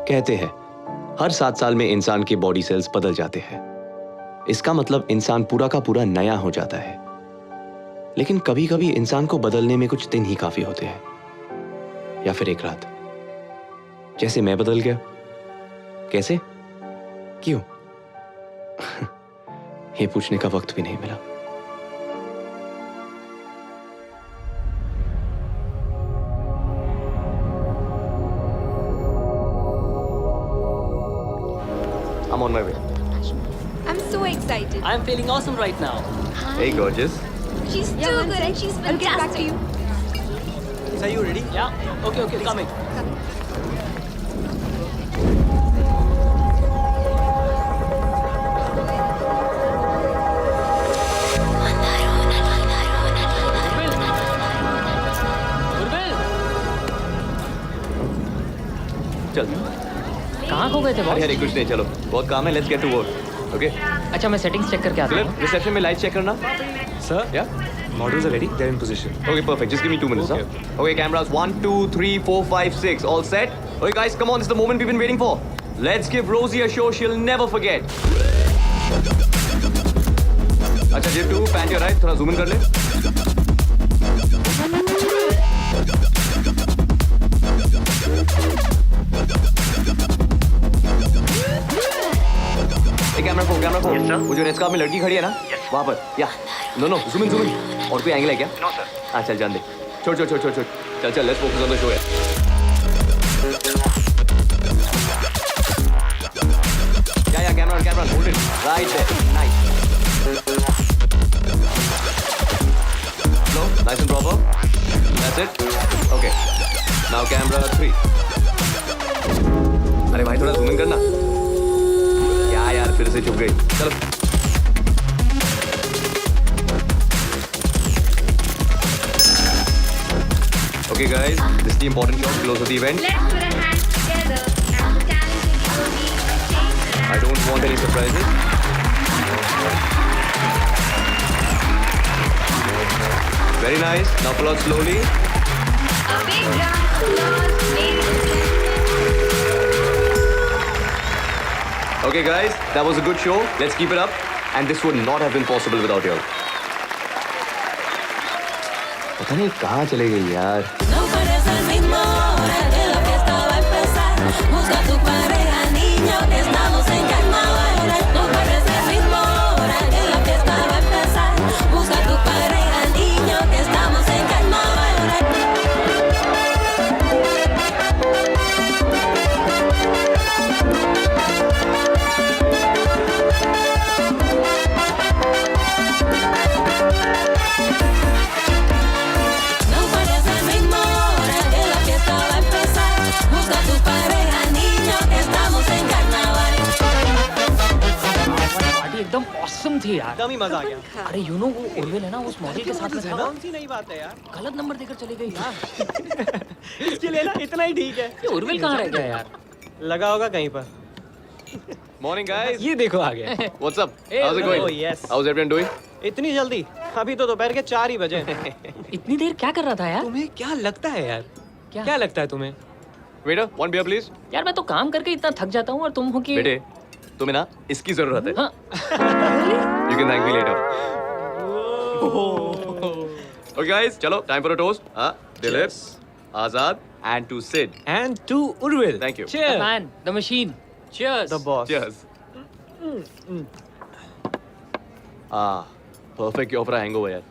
कहते हैं हर 7 साल में इंसान के बॉडी सेल्स बदल जाते हैं। इसका मतलब इंसान पूरा का पूरा नया हो जाता है। लेकिन कभी कभी इंसान को बदलने में कुछ दिन ही काफी होते हैं, या फिर एक रात। जैसे मैं बदल गया। कैसे? क्यों? ये पूछने का वक्त भी नहीं मिला। I'm on my way. I'm so excited. I'm feeling awesome right now. Hey, gorgeous. She's too good and she's fantastic. I'll get back to you. So are you ready? Yeah. Okay, coming. चल। कहाँ खो गए थे boss? अरे कुछ नहीं, चलो बहुत काम है, let's get to work. Okay? अच्छा मैं सेटिंग्स चेक करके आता हूँ। रिसेप्शन में लाइट चेक करना। Sir, Yeah? models are ready. They're in position. Okay, perfect. Just give me 2 minutes. Okay. Huh? Okay, cameras 1, 2, 3, 4, 5, 6. All set? Okay, guys, come on. This is the moment we've been waiting for. Let's give Rosie a show she'll never forget. अच्छा Jib 2, pan your right. थोड़ा zoom in कर ले. Camera phone. वो जो red scarf में लड़की खड़ी है ना, वहाँ पर। या नो zoom in। और कोई एंगल है क्या? No sir. हाँ चल जान दे। छोड़। चल let's focus on the show यार। या camera hold it right there. Nice. No nice and proper. That's it. Okay now camera 3। अरे भाई थोड़ा जूम इन करना। यार फिर से चुप गई। चलो Okay guys, this is the important shot, close of the event. Let's put our hands together and the talented Rosie change the I don't want any surprises. Very nice. Now pull out slowly. A big round of applause, ladies and gentlemen. Okay guys, that was a good show. Let's keep it up. And this would not have been possible without you all. पता नहीं कहाँ चले गई यार। No pares el mismo, ahora que la fiesta va a empezar. Busca tu pareja, niño, que estamos en carnaval. No pares el mismo, ahora que la fiesta va a empezar. Busca tu pareja, niño, que estamos en carnaval. No pares el mismo, ahora que la fiesta va a empezar. Busca tu pareja, niño, que estamos en carnaval. Party एकदम awesome थी यार। एकदम ही मजा आ गया। अरे you know वो उर्विल है ना, उस मॉडल के साथ में था। कौन सी नई बात है यार? गलत नंबर देकर चली गई यार। इसके लिए ना इतना ही ठीक है। ये उर्विल कहाँ रह गया यार? लगा होगा कहीं पर। Morning guys. ये देखो आ गया। What's up? Hey, How's it hello. going? Oh, yes. How's everyone doing? इतनी जल्दी? अभी तो दोपहर के 4 ही बजे। इतनी देर क्या कर रहा था यार? तुम्हें क्या लगता है यार? क्या? क्या लगता है तुम्हें? Waiter, one beer please. यार मैं तो काम करके इतना थक जाता हूँ और तुम हो कि बेटे, तुम्हें ना इसकी जरूरत है। हाँ You can thank me later. Okay guys, चलो time for a toast. हाँ, Dilip, Azad, and to Sid. And to Urvil. Thank you. the Cheers. man, the machine. Cheers. The boss. Cheers. Perfect cure for a hangover यार.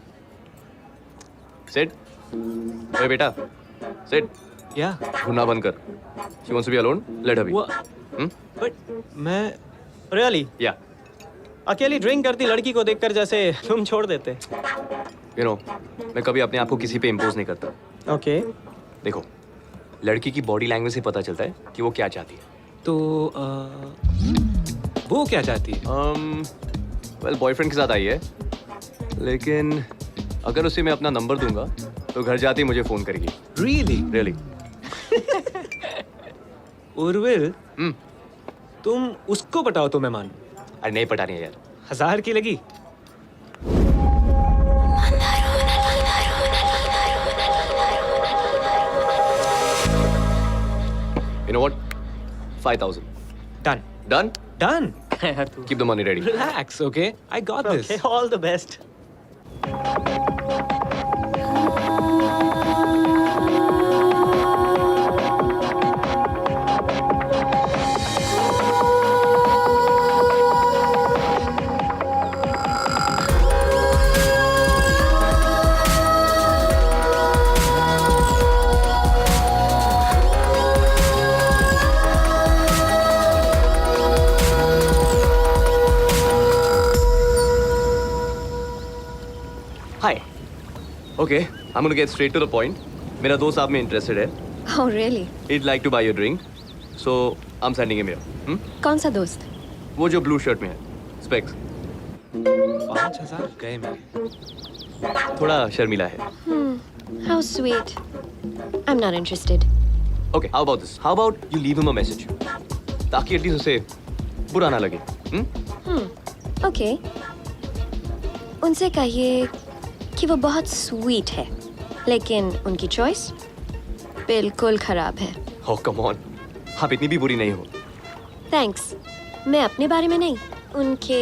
Sid, ओए बेटा, Sid, Yeah. ढूंढना बंद कर. She wants to be alone. Let her be. Hmm? But मैं really Yeah. अकेली drink करती लड़की को देखकर जैसे तुम छोड़ देते। You know, मैं कभी अपने आप को किसी पे इम्पोज नहीं करता. Okay. देखो, लड़की की बॉडी लैंग्वेज से पता चलता है कि वो क्या चाहती है. तो वो क्या चाहती है? वेल बॉयफ्रेंड के साथ आई है, लेकिन अगर उसे मैं अपना नंबर दूंगा तो घर जाते ही मुझे फोन करेगी. Really? रियली? उर्विल, तुम उसको पटाओ तो मैं मानूं। अरे नहीं पटानी है यार. 1000 की लगी? You know what? 5,000. Done. Done? Done. यार तू Keep the money ready. Relax, okay? I got this. Okay, all the best. Hi. Okay, I'm gonna get straight to the point. मेरा दोस्त आप में interested है. Oh, really? He'd like to buy your drink. So, I'm sending him here. कौन सा दोस्त? वो जो blue shirt में है. Specs. 5,000 गए मेरे. थोड़ा शर्मिला है. How sweet. I'm not interested. Okay, how about this? How about you leave him a message? ताकि at least उसे बुरा ना लगे. Okay. उनसे कहिए कि वो बहुत स्वीट है, लेकिन उनकी चॉइस बिल्कुल खराब है. Oh, come on. आप इतनी भी बुरी नहीं हो. थैंक्स. मैं अपने बारे में नहीं, उनके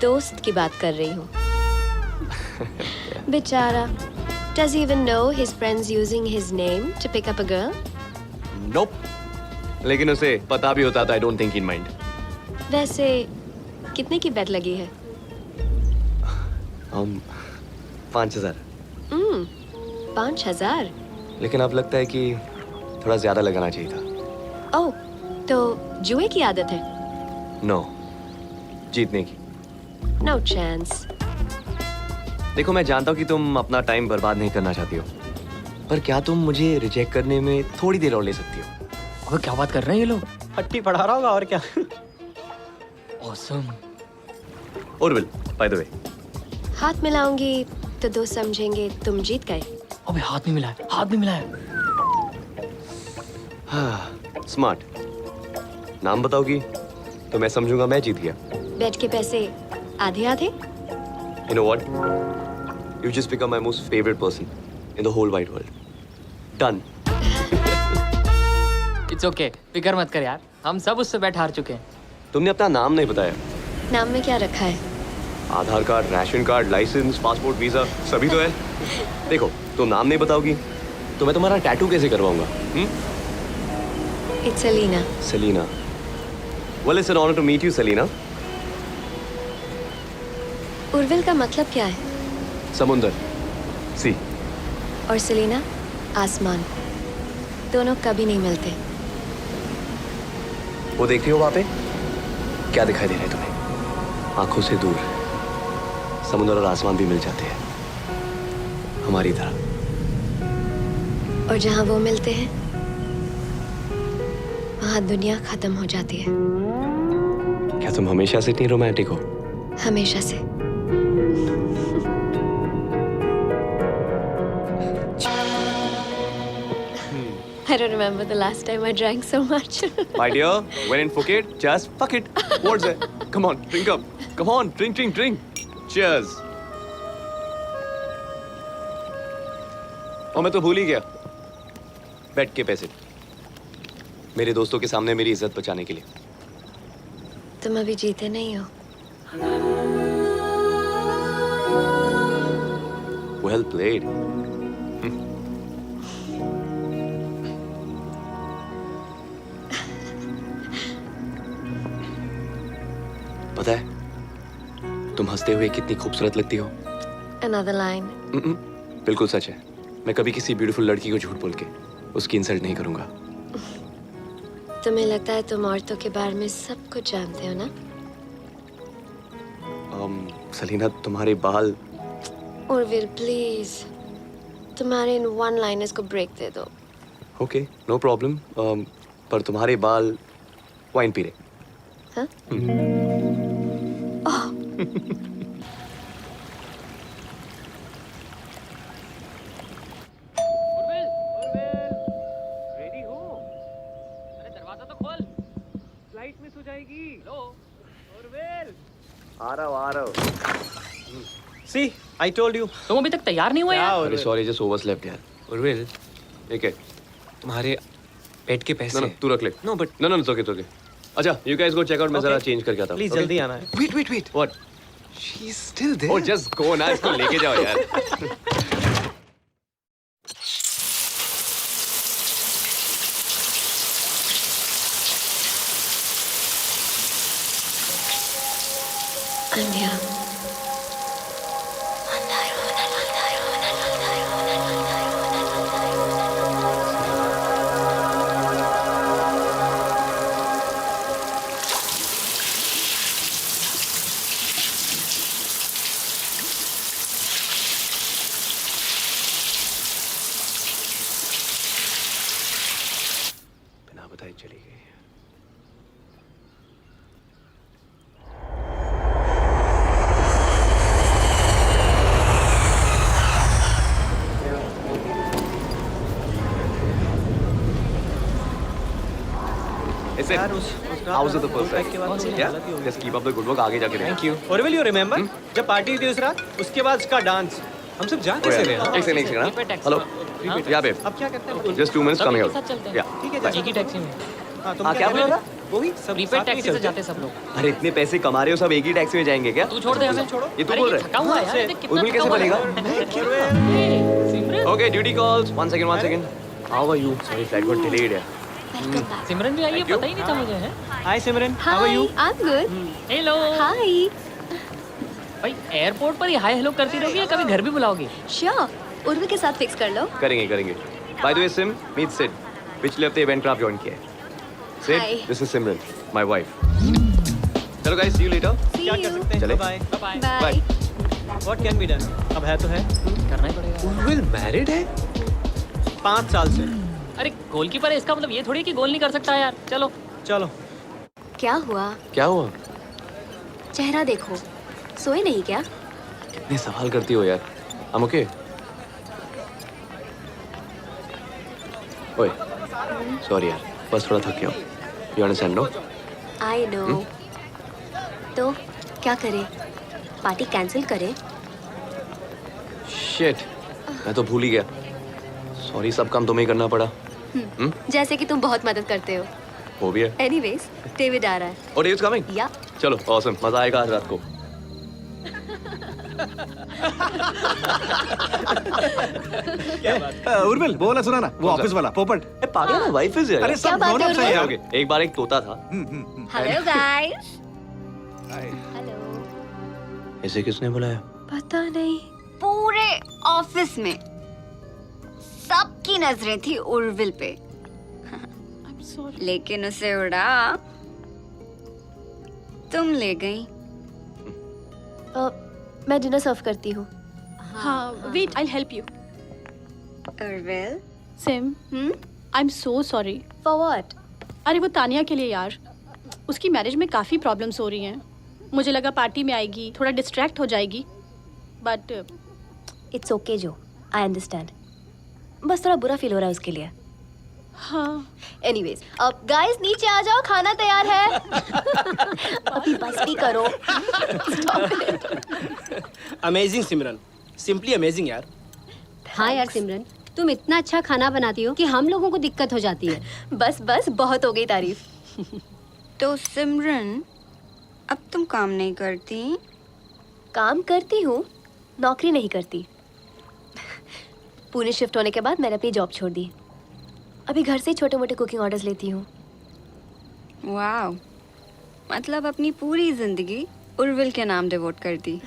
दोस्त की बात कर रही हूँ. बेचारा. Does he even know his friend's using his name to pick up a girl? Nope. लेकिन उसे पता भी होता तो I don't think he'd mind. वैसे कितने की बेट लगी है? 5,000. 5,000? लेकिन अब लगता है कि थोड़ा ज्यादा लगाना चाहिए था. ओह, तो जुए की आदत है? No. जीतने की. No chance. देखो मैं जानता हूँ कि तुम अपना टाइम बर्बाद नहीं करना चाहती हो, पर क्या तुम मुझे रिजेक्ट करने में थोड़ी देर और ले सकती हो? अबे क्या बात कर रहे हैं ये लोग? हट्टी पढ़ा रहा होगा और क्या. Awesome. Orville, by the way. हाथ मिलाऊंगी तो दोस्त समझेंगे तुम जीत गए. अबे हाथ नहीं मिलाया, हाथ नहीं मिलाया. स्मार्ट. नाम बताओगी तो मैं समझूंगा मैं जीत गया. बेट के पैसे आधे आधे? You know what? You just become my most favorite person in the whole wide world. Done. It's okay. फिक्र मत कर यार. हम सब उससे बैठ हार चुके हैं. तुमने अपना नाम नहीं बताया. नाम में क्या रखा है? Aadhaar card, ration card, licence, passport, visa सभी तो है. देखो तुम नाम नहीं बताओगी तो मैं तुम्हारा टैटू कैसे करवाऊंगा? It's Alina. Selena. Well, it's an honor to meet you, Selena. Urvil का मतलब क्या है? समुंदर. सी. और सेलिना आसमान. दोनों कभी नहीं मिलते. वो देख रही हो वहां पे? क्या दिखाई दे रहा है तुम्हें? आंखों से दूर समुद्र और आसमान भी मिल जाते हैं हमारी तरह. और जहाँ वो मिलते हैं वहाँ दुनिया खत्म हो जाती है. क्या तुम हमेशा से इतनी रोमांटिक हो? हमेशा से. I don't remember the last time I drank so much. My dear, when in Phuket, just fuck it. What's that? Come on, drink up. Come on, drink, drink, drink. Cheers. और मैं तो भूल ही गया. बेट के पैसे. मेरे दोस्तों के सामने मेरी इज्जत बचाने के लिए. तुम अभी जीते नहीं हो. Well played. पता है तुम हंसते हुए कितनी खूबसूरत लगती हो. Another line. बिल्कुल सच है. मैं कभी किसी ब्यूटीफुल लड़की को झूठ बोल के उसकी इंसल्ट नहीं करूंगा. तुम्हें लगता है तुम औरतों के बारे में सब कुछ जानते हो ना? सलीना तुम्हारे बाल. उर्विल प्लीज, तुम्हारे इन वन लाइनर्स को ब्रेक दे दो. Okay no problem. पर तुम्हारे बाल वाइन पी रहे. हाँ? रेडी हो? अरे दरवाजा तो खोल. फ्लाइट मिस हो जाएगी. हेलो. ऑरवेल. आ रहा हूँ. See, I told you. तुम अभी तक तैयार नहीं हुए यार? अरे सॉरी जस्ट ओवरस्लेप्ट यार. ऑरवेल, ठीक है. तुम्हारे पेट के पैसे। No, no, तू रख ले। No, but- No, it's okay. अच्छा, you guys go check out. मैं जरा Okay. change करके आता हूँ। Please Okay? जल्दी आना है. Wait. What? She's still there. Oh, just go ना, इसको लेके जाओ यार। अंधिया बिना बताए चली गई। Is it? यार उस How's it the first pack के बाद तो Yeah? हालत ही हो गई. Just keep up the good work. आगे जाके देख। Thank you. और विल यू रिमेम्बर जब पार्टी थी उस रात, उसके बाद उसका डांस. हम सब जा Oh, कैसे yeah. रहे हैं? एक सेकंड Repeat taxi. हेलो हाँ? या babe, अब क्या करते हैं? just 2 minutes सब coming एक out. साथ चलते हैं। Yeah. ठीक है, Bye. एक ही टैक्सी में हाँ, तुम हाँ, क्या बोल रहा? वही सब प्रीपेड साथ में टैक्सी से चलते जाते सब लोग। अरे इतने पैसे कमा रहे हो, सब एक ही टैक्सी में जाएंगे क्या? तू छोड़ दे हमें। छोड़ो. ये तू अरे बोल ये रहा है? थका हुआ है यार, से- देख कितना उर्मिल कैसे थका हुआ बनेगा? है। ए, सिमरन Okay, duty calls. One second. How are you? Sorry, flight got delayed है. Welcome back. सिमरन भी आई है, पता ही नहीं था मुझे है। Hi Simran, how are you? I am good. Hello hi. भाई, एयरपोर्ट पर ही हाय हेलो करती रहोगी या कभी घर भी बुलाओगी? श्योर. उर्वी के साथ फिक्स कर लो. करेंगे. By the way, Sim, meet Sid. पिछले हफ्ते इवेंट क्राफ्ट ज्वाइन किया है. Sid, Hi. this is Simran, my wife. चलो guys, see you later. See क्या कर you. सकते हैं? चले? Bye. Bye. Bye. What can be done? अब है तो है. करना ही पड़ेगा। Urvil married है? 5 साल से. अरे गोलकीपर है, इसका मतलब ये थोड़ी कि गोल नहीं कर सकता यार। चलो। चलो. क्या हुआ? क्या हुआ? चेहरा देखो. सोए नहीं क्या? कितने सवाल करती हो यार. I'm okay. ओए, sorry यार, बस थोड़ा थक गया हूँ. You understand, no? I know. तो क्या करें? पार्टी कैंसिल करें? Shit, मैं तो भूल ही गया. Sorry, सब काम तुम्हें ही करना पड़ा. जैसे कि तुम बहुत मदद करते हो. वो भी है. एनीवेज, डेविड आ रहा है. और Dave's coming. या चलो, awesome, मजा आएगा आज रात को. उर्मिल वो वाला सुना ना, वो ऑफिस वाला पोपट. पागल है, वाइफ है अरे यार. सब क्या बात grown है, ups हैं यार. ओके, एक बार एक तोता था. Hello guys. हेलो. इसे किसने बुलाया? पता नहीं. पूरे ऑफिस में सबकी नजरें थी उर्विल पे, लेकिन उसे उड़ा तुम ले गई. मैं डिनर सर्व करती हूँ. हाँ, wait, I'll help you. Urvil, Sim, I'm so sorry. For what? अरे वो तानिया के लिए यार, उसकी मैरिज में काफ़ी प्रॉब्लम्स हो रही हैं. मुझे लगा पार्टी में आएगी, थोड़ा डिस्ट्रैक्ट हो जाएगी, बट इट्स ओके जो. I understand. बस थोड़ा बुरा फील हो रहा है उसके लिए. हाँ. एनीवेज, अब गाइस नीचे आ जाओ, खाना तैयार है. अभी बस भी करो. अमेजिंग सिमरन. सिंपली अमेजिंग यार. हाँ यार सिमरन, तुम इतना अच्छा खाना बनाती हो कि हम लोगों को दिक्कत हो जाती है. बस बहुत हो गई तारीफ. तो सिमरन अब तुम काम नहीं करती? काम करती हूँ, नौकरी नहीं करती. पुणे शिफ्ट होने के बाद मैंने अपनी जॉब छोड़ दी. अभी घर से छोटे मोटे कुकिंग ऑर्डर्स लेती हूँ. वाह, मतलब अपनी पूरी जिंदगी उर्विल के नाम डिवोट कर दी.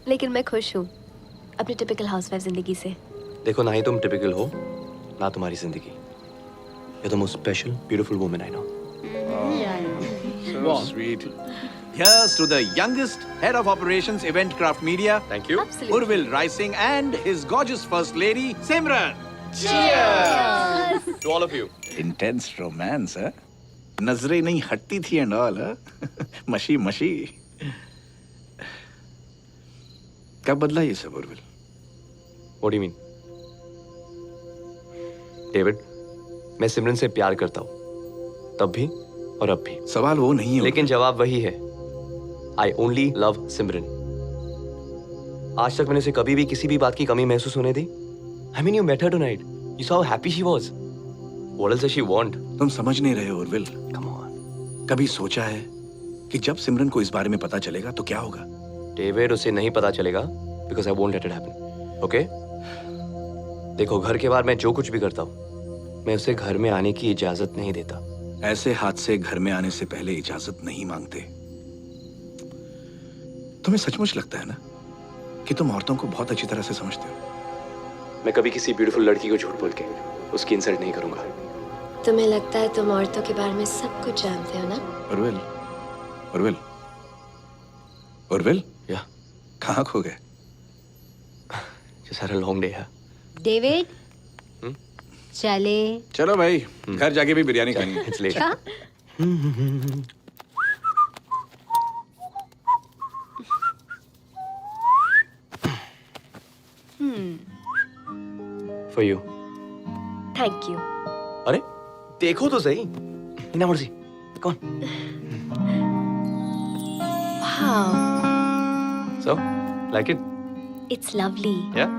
लेकिन मैं खुश हूँ अपनी टिपिकल हाउसवाइफ जिंदगी से. देखो, ना ही तुम टिपिकल हो, ना तुम्हारी जिंदगी. You're the most special, beautiful woman I know. So sweet. Here's to the youngest head of operations Event Craft Media, Thank you. Absolutely. Urvil Rising, and his gorgeous first lady, Simran. To all of you. Intense romance, huh? नजरें नहीं हटती थी and all, huh? मशी मशी. कब बदला ये सब Urvil? What do you mean? David, मैं सिमरन से प्यार करता हूँ. तब भी और अब भी. सवाल वो नहीं है. लेकिन जवाब वही है. I only love सिमरन. आज तक मैंने उसे कभी भी किसी भी बात की कमी महसूस होने दी. I mean, you met her tonight. You saw how happy she was. What else does she want? तुम समझ नहीं रहे हो उर्विल। Come on. कभी सोचा है कि जब सिमरन को इस बारे में पता चलेगा तो क्या होगा? डेविड, उसे नहीं पता चलेगा because I won't let it happen. Okay? देखो, घर के बाहर मैं जो कुछ भी करता हूँ, मैं उसे घर में आने की इजाजत नहीं देता। ऐसे हादसे घर में आने से पहले इजाजत नहीं मांगते। तुम्हें सचमुच लगता है ना कि तुम औरतों को बहुत अच्छी तरह से समझते हो? मैं कभी किसी ब्यूटीफुल लड़की को झूठ बोल के उसकी इंसल्ट नहीं करूंगा। तुम्हें लगता है तुम औरतों के बारे में सब कुछ जानते हो ना? उर्विल, उर्विल, उर्विल, या कहाँ खो गए? Just had a long day, yeah. David चले। चलो भाई, घर जाके भी बिरयानी खानी है। It's late. क्या? For you. Thank you. अरे देखो तो सही। इना मर्जी। Come on. Wow, So, like it? It's lovely. Yeah?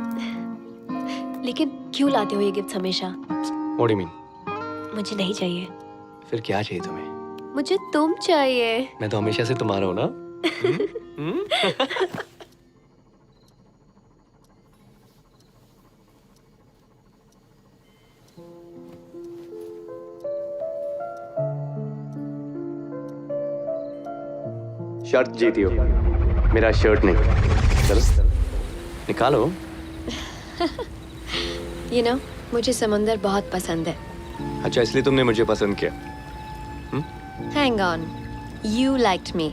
लेकिन क्यों लाते हो ये गिफ्ट हमेशा? What do you mean? मुझे नहीं चाहिए। फिर क्या चाहिए तुम्हें? मुझे तुम चाहिए। मैं तो हमेशा से तुम्हारा हूँ ना? शर्ट जीती हो, मेरा शर्ट नहीं। चलो निकालो। यू नो, मुझे समुंदर बहुत पसंद है। अच्छा, इसलिए तुमने मुझे पसंद किया। हैंग ऑन, यू लाइक्ड मी।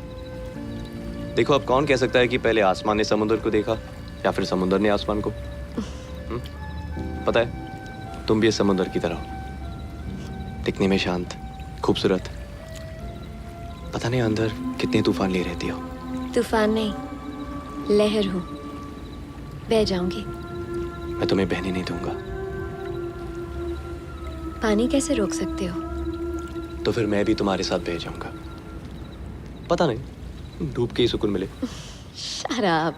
देखो, अब कौन कह सकता है कि पहले आसमान ने समुद्र को देखा या फिर समुद्र ने आसमान को? पता है, तुम भी इस समुद्र की तरह हो, दिखने में शांत, खूबसूरत, पता नहीं अंदर कितने तूफान लिए रहती हो। तूफान नहीं, लहर हूँ, बह जाऊंगी। मैं तुम्हें बहने नहीं दूंगा। पानी कैसे रोक सकते हो? तो फिर मैं भी तुम्हारे साथ बह जाऊंगा। पता नहीं, डूब के ही सुकून मिले। शराब।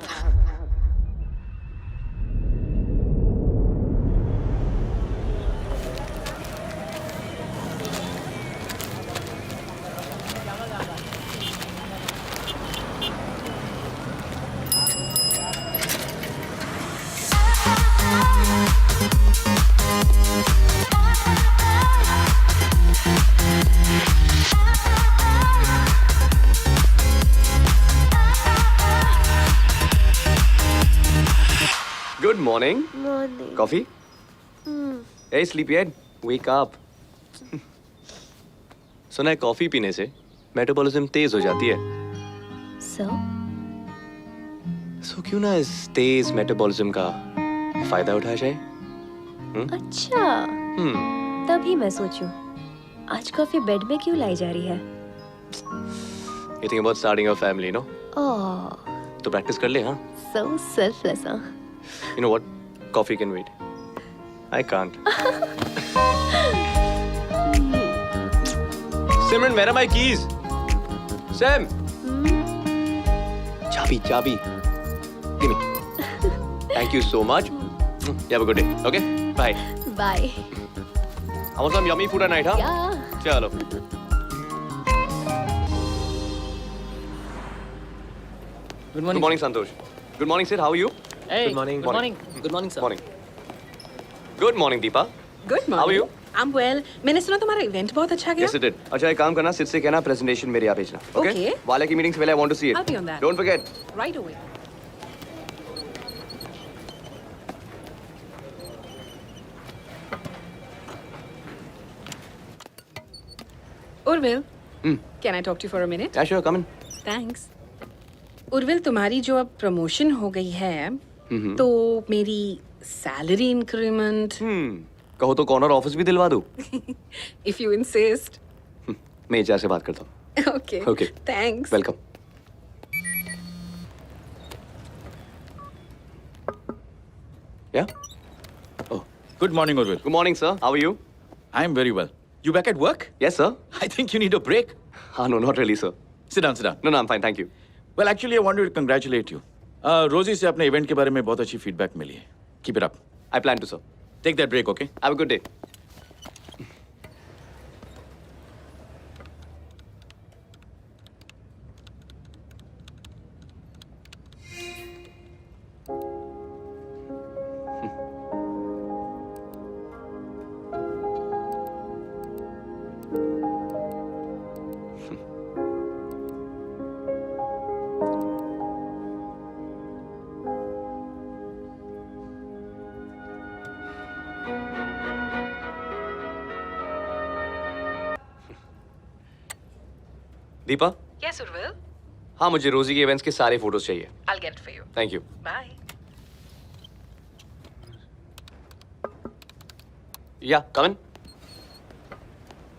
Good morning. Morning. Coffee? Hey, sleepyhead, wake up. सुना है कॉफी पीने से मेटाबॉलिज्म तेज हो जाती है। सो क्यों ना इस तेज मेटाबॉलिज्म का फायदा उठाया जाए? अच्छा, तभी मैं सोचूं, आज कॉफी बेड में क्यों लाई जा रही है? You think about starting a family, no? ओह, तो प्रैक्टिस कर ले, हाँ? so selfless, huh? You know what? Coffee can wait. I can't. Simran, where are my keys? Sam! Chabi. Give me. Thank you so much. You have a good day. Okay? Bye. Bye. I want some yummy food at night, huh? Yeah. Chalo. Good morning. Good morning, Santosh. Good morning, Sid. How are you? Hey, Good morning. Good morning. Good morning, sir. Morning. Good morning, Deepa. Good How are you? I'm well. मैंने सुना तुम्हारा event बहुत अच्छा गया। Yes, it did. अच्छा, एक काम करना, सिद से कहना प्रेजेंटेशन मेरे यहाँ भेजना. Okay. वाले की मीटिंग से पहले I want to see it. I'll be on that. Don't forget. Right away. Urvil, can I talk to you for a minute? Yeah, sure, come in. Thanks. Urvil, तुम्हारी जो अब प्रमोशन हो गई है, तो मेरी सैलरी इंक्रीमेंट। कहो तो कॉर्नर ऑफिस भी दिलवा दूं. If you insist. मैं एचआर से बात करता हूँ. Okay. Okay. Thanks. Welcome. Yeah? Oh. Good morning, Urvil. Good morning, sir. How are you? I'm very well. You back at work? Yes, sir. I think you need a break. No, not really, sir. Sit down, sit down. No, I'm fine, thank you. Well, actually, I wanted to congratulate you. रोजी से अपने event के बारे में बहुत अच्छी feedback मिली है. Keep it up. I plan to, sir. Take that break, okay? Have a good day. Deepa, Yes, Urvil. हाँ मुझे रोजी के इवेंट्स के सारे फोटोज चाहिए. I'll get it for you. Thank you. Bye. या come in.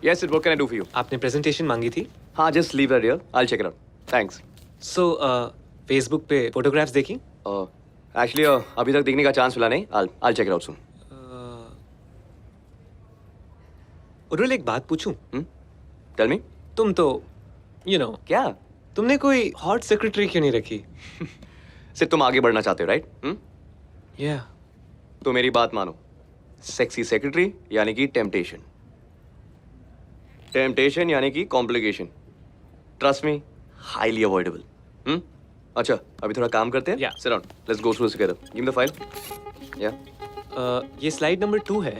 Yes it, what can I do for you? आपने presentation मांगी थी. हाँ just leave that here, I will check it out. Thanks. So Facebook पे photographs देखी. Actually अभी तक देखने का चांस मिला नहीं. I check it out soon. Urvil एक बात पूछूं. Tell me. तुम तो क्या तुमने कोई हॉट सेक्रेटरी क्यों नहीं रखी? सिर्फ तुम आगे बढ़ना चाहते हो, राइट? या तो मेरी बात मानो. सेक्सी सेक्रेटरी यानी कि टेम्पटेशन. टेम्पटेशन यानी कि complication. Trust me, highly avoidable. अच्छा अभी थोड़ा काम करते हैं. Yeah. Sit down, let's go through this together. Give me the file. या ये स्लाइड नंबर 2 है.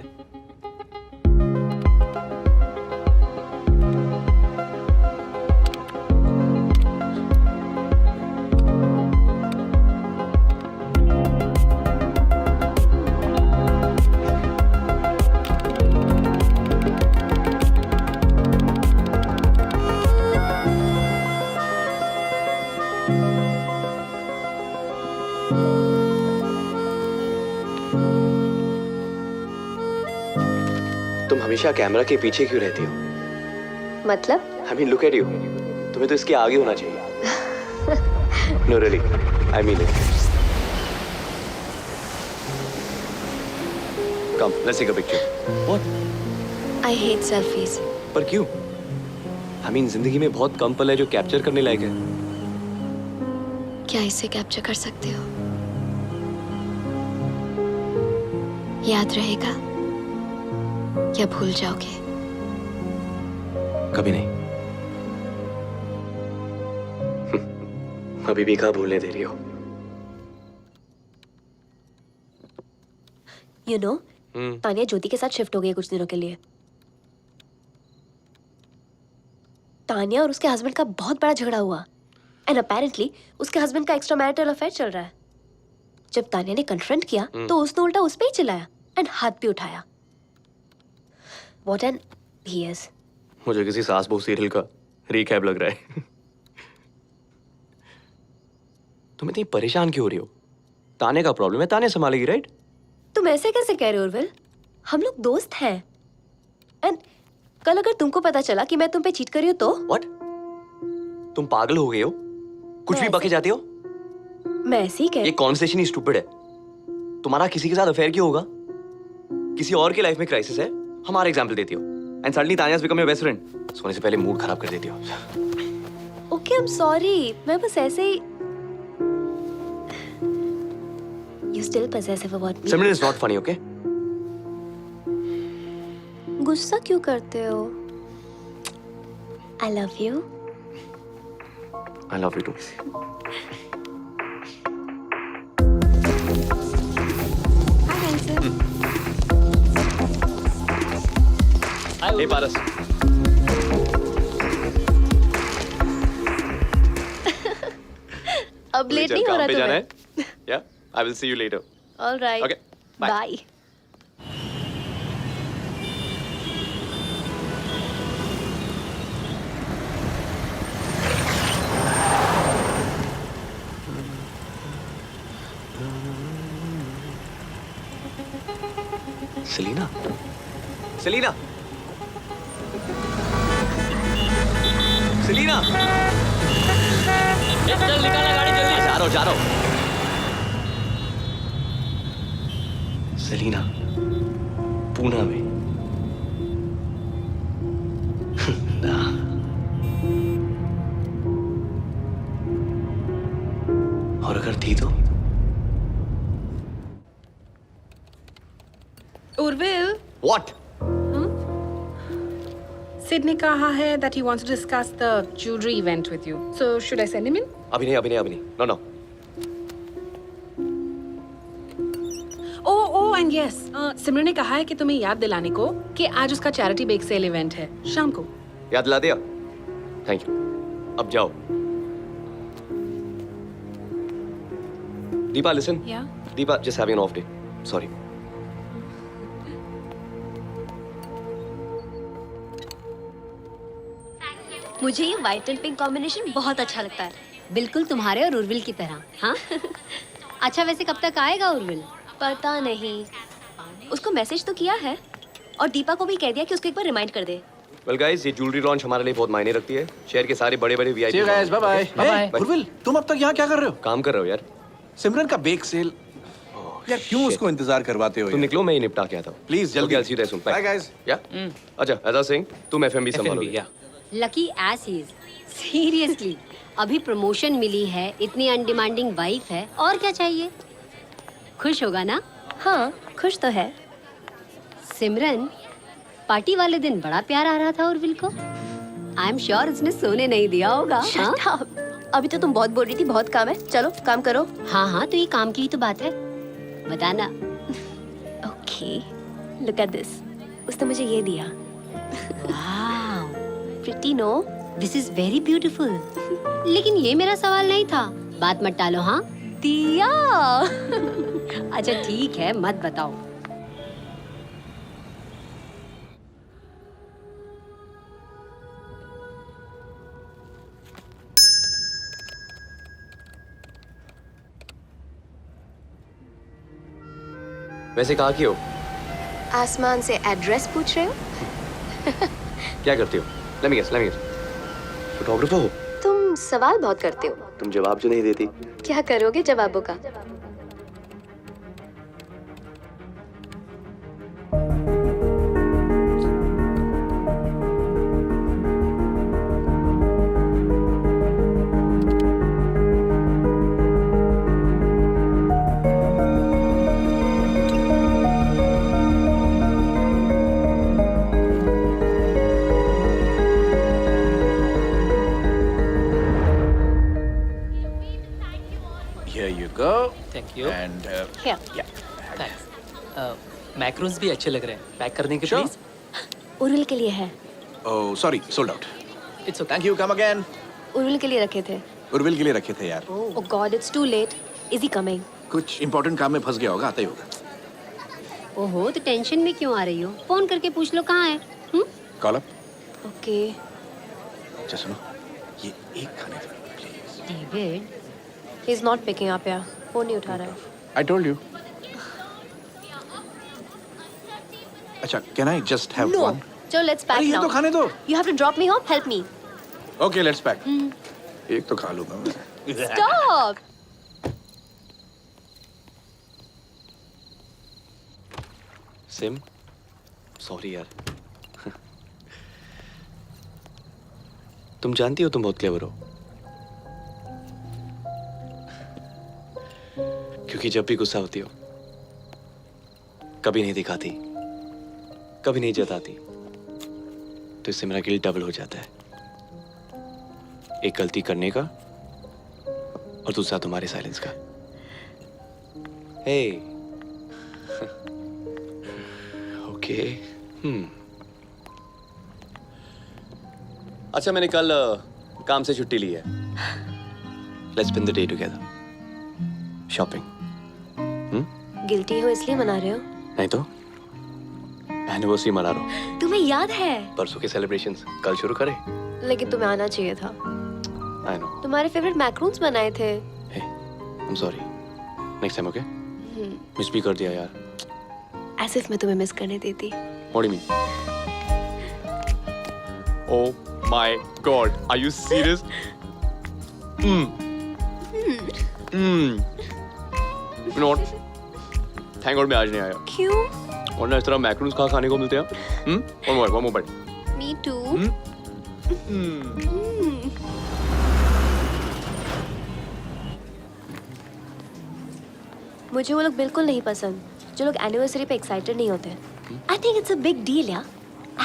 तुम हमेशा कैमरा के पीछे क्यों रहती हो? मतलब? I mean look at you. तुम्हें तो इसके आगे होना चाहिए. No really, I mean it. Come let's take a picture. What? I hate selfies. पर क्यों? आई मीन जिंदगी में बहुत कम पल है जो कैप्चर करने लायक है. क्या इसे कैप्चर कर सकते हो? याद रहेगा या भूल जाओगे? कभी नहीं. अभी भी कहाँ भूलने दे रही हो? You know, तानिया ज्योति के साथ शिफ्ट हो गई है कुछ दिनों के लिए. तानिया और उसके हस्बैंड का बहुत बड़ा झगड़ा हुआ एंड अपेरेंटली उसके हस्बैंड का एक्स्ट्रा मैरिटल अफेयर चल रहा है. जब तानिया ने कन्फ्रंट किया तो उसने उल्टा उस पे ही चिल्लाया एंड हाथ भी उठाया. What an he is. मुझे किसी सास बहू सीरियल का रीकैप लग रहा है. तुम इतनी परेशान क्यों हो रही हो? ताने का प्रॉब्लम है, ताने संभालेगी, राइट? तुम ऐसे कैसे कह रहे हो उर्विल? हम लोग दोस्त हैं. एंड कल अगर तुमको पता चला कि मैं तुम पे चीट कर रही हूँ तो? What? तुम पागल हो गए हो? कुछ भी बके जाते हो? मैं ऐसे ही कह ये कॉन्वर्सेशन ही स्टूपिड है. तुम्हारा किसी के साथ अफेयर क्यों होगा? किसी और की लाइफ में क्राइसिस है, हमारा एग्जाम्पल देती हो. And suddenly Tania become your best friend. सोने से पहले मूड खराब कर देती हो. Okay I am sorry. मैं बस ऐसे ही. You still possessive about me. Simran is not funny, okay? गुस्सा क्यों करते हो? I love you. I love you too. Hi, handsome. Hey, Paras. अब लेट नहीं हो रहा तुम्हें? Yeah, I will see you later. All right. Okay, bye. Bye. Selena. Selena. Selena. चल निकाला गाड़ी जल्दी. जा रहा हूँ. सेलिना, पूना में. ना. और अगर थी तो? Urvil, What? Sid ने कहा है that he wants to discuss the jewelry event with you. So should I send him in? अभी नहीं. No. Oh, and yes. सिमरन ने कहा है कि तुम्हें याद दिलाने को कि आज उसका चैरिटी बेक सेल इवेंट है शाम को. याद दिला दिया? Thank you. अब जाओ. Deepa, listen. Yeah. Deepa, just having an off day. Sorry. मुझे ये व्हाइट एंड पिंक कॉम्बिनेशन बहुत अच्छा लगता है। बिल्कुल तुम्हारे और उर्विल की तरह। हाँ अच्छा, वैसे कब तक आएगा उर्विल? पता नहीं, उसको मैसेज तो किया है और दीपा को भी कह दिया कि उसको एक बार रिमाइंड कर दे। वेल गाइस, ये ज्वेलरी लॉन्च हमारे लिए बहुत मायने रखती है। शहर के सारे बड़े-बड़े See you VIP guys, bye bye. Bye bye. Urvil, तुम अब तक यहाँ क्या कर रहे हो? काम कर रहे हो यार। सिमरन का बेक सेल। यार क्यों उसको इंतजार करवाते हो? तुम निकलो, मैं ही निपटा के आता हूँ। प्लीज जल्दी। I'll see you there soon. Bye. Bye guys. या अच्छा, ऐसा सिंह तुम एफएमबी संभालोगे। या लकी एस इज। सीरियसली, अभी प्रमोशन मिली है, इतनी अनडिमांडिंग वाइफ है, और क्या चाहिए? खुश होगा ना? हाँ, खुश तो है। सिमरन, पार्टी वाले दिन बड़ा प्यार आ रहा था उर्विल को। आई एम श्योर उसने सोने नहीं दिया होगा। हाँ? Shut up. अभी तो तुम बहुत बोल रही थी बहुत काम है, चलो काम करो। हाँ हाँ, तो ये काम की ही तो बात है, बताना। Okay, look at this. उसने मुझे ये दिया। Wow, pretty no? This is very beautiful. लेकिन ये मेरा सवाल नहीं था, बात मत टालो। हाँ दिया। अच्छा ठीक है, मत बताओ। वैसे कहाँ की हो? आसमान से एड्रेस पूछ रहे हो? क्या करती हो? Let me guess. फोटोग्राफर हो? तुम सवाल बहुत करते हो। तुम जवाब जो नहीं देती। क्या करोगे जवाबों का? Here you go. Thank you. And Here. yeah. Thanks. Macros भी अच्छे लग रहे हैं, पैक कर देंगे Sure. प्लीज। उर्विल के लिए है। Oh sorry, sold out. It's okay. Thank you, come again. Urvil के लिए रखे थे। उर्विल के लिए रखे थे यार। Oh God, it's too late. Is he coming? कुछ इंपॉर्टेंट काम में फंस गया होगा, आता ही होगा। ओहो, तो टेंशन में क्यों आ रही हो? फोन करके पूछ लो कहाँ है। Call up. Okay. अच्छा सुनो, ये एक खाने दो please. David, He's not picking up यार। फोन नहीं उठा रहा है। I told you. अच्छा, can I just have No. one? चलो let's pack अरे ये now. तो खाने दो। You have to drop me home. Help me. Okay, let's pack. एक तो खा लूंगा मैं। Stop. सिम, सॉरी यार। तुम जानती हो तुम बहुत क्लेवर हो। क्योंकि जब भी गुस्सा होती हो, कभी नहीं दिखाती, कभी नहीं जताती, तो इससे मेरा गिल्ट डबल हो जाता है। एक गलती करने का और दूसरा तुम्हारे साइलेंस का। हे ओके। अच्छा, मैंने कल काम से छुट्टी ली है। Let's spend the day together. Shopping. Guilty हो इसलिए मना रहे हो? नहीं तो एनिवर्सरी मना रहा हूँ। तुम्हें याद है? परसों के सेलिब्रेशंस कल शुरू करें। लेकिन तुम्हें आना चाहिए था। I know. तुम्हारे फेवरेट मैक्रोन्स बनाए थे। Hey, I am sorry. Next time okay? Miss भी कर दिया यार। As if मैं तुम्हें मिस करने देती। What do you mean? Oh my God, are you serious? You know what? Thank God मैं आज नहीं आया। क्यों? वरना इस तरह मैक्रोन्स कहाँ खाने को मिलते हैं? One more bite. Me too. मुझे वो लोग बिल्कुल नहीं पसंद जो लोग एनिवर्सरी पे एक्साइटेड नहीं होते। I think it's a big deal यार,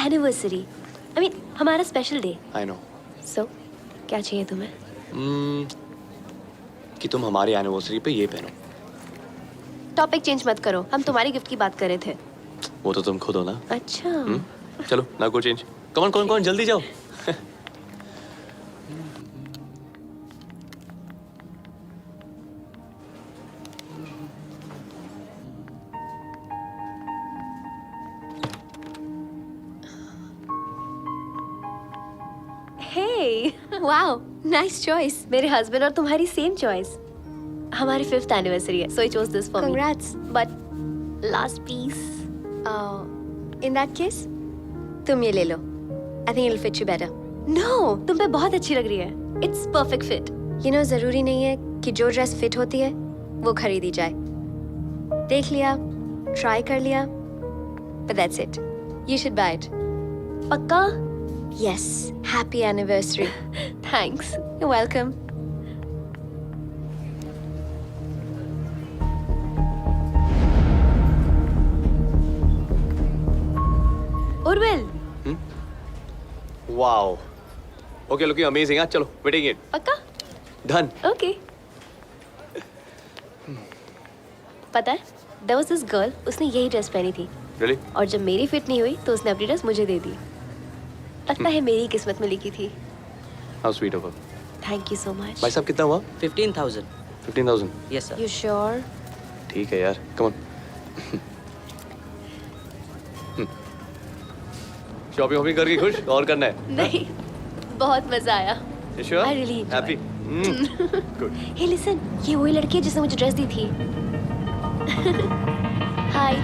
एनिवर्सरी। आई मीन हमारा स्पेशल डे। I know. सो क्या चाहिए तुम्हें? कि तुम हमारी एनिवर्सरी पे ये पहनो। टॉपिक चेंज मत करो, हम तुम्हारी गिफ्ट की बात कर रहे थे। वो तो तुम खुद हो ना। अच्छा। चलो ना गो चेंज। कौन जल्दी जाओ। हे Hey, wow, nice choice. मेरे husband और तुम्हारी same choice. हमारी 5th anniversary है, so I chose this for Congrats. me. But last piece. In that case, तुम ये ले लो. I think it'll fit you better. No, तुम पे बहुत अच्छी लग रही है. It's perfect fit. You know, जरूरी नहीं है कि जो ड्रेस फिट होती है वो खरीदी जाए. देख लिया, ट्राई कर लिया, but that's it. You should buy it. पक्का? Yes. Happy anniversary. Thanks. You're welcome. Urvil, wow. Okay, looking amazing. हाँ, चलो, wedding it. पक्का? Done. Okay. पता है, there was this girl, उसने यही ड्रेस पहनी थी. Really? और जब मेरी फिट नहीं हुई तो उसने अपनी ड्रेस मुझे दे दी. लगता है मेरी किस्मत में लिखी थी. How sweet of her. Thank you so much. भाई साहब कितना हुआ? 15,000. 15,000. Yes sir. You sure? ठीक है यार. Come on. शॉपिंग करके खुश और करना है. नहीं, बहुत मजा आया. You sure? I really enjoyed. Happy. Good. Hey listen, ये वही लड़की है जिसने मुझे ड्रेस दी थी. Hi.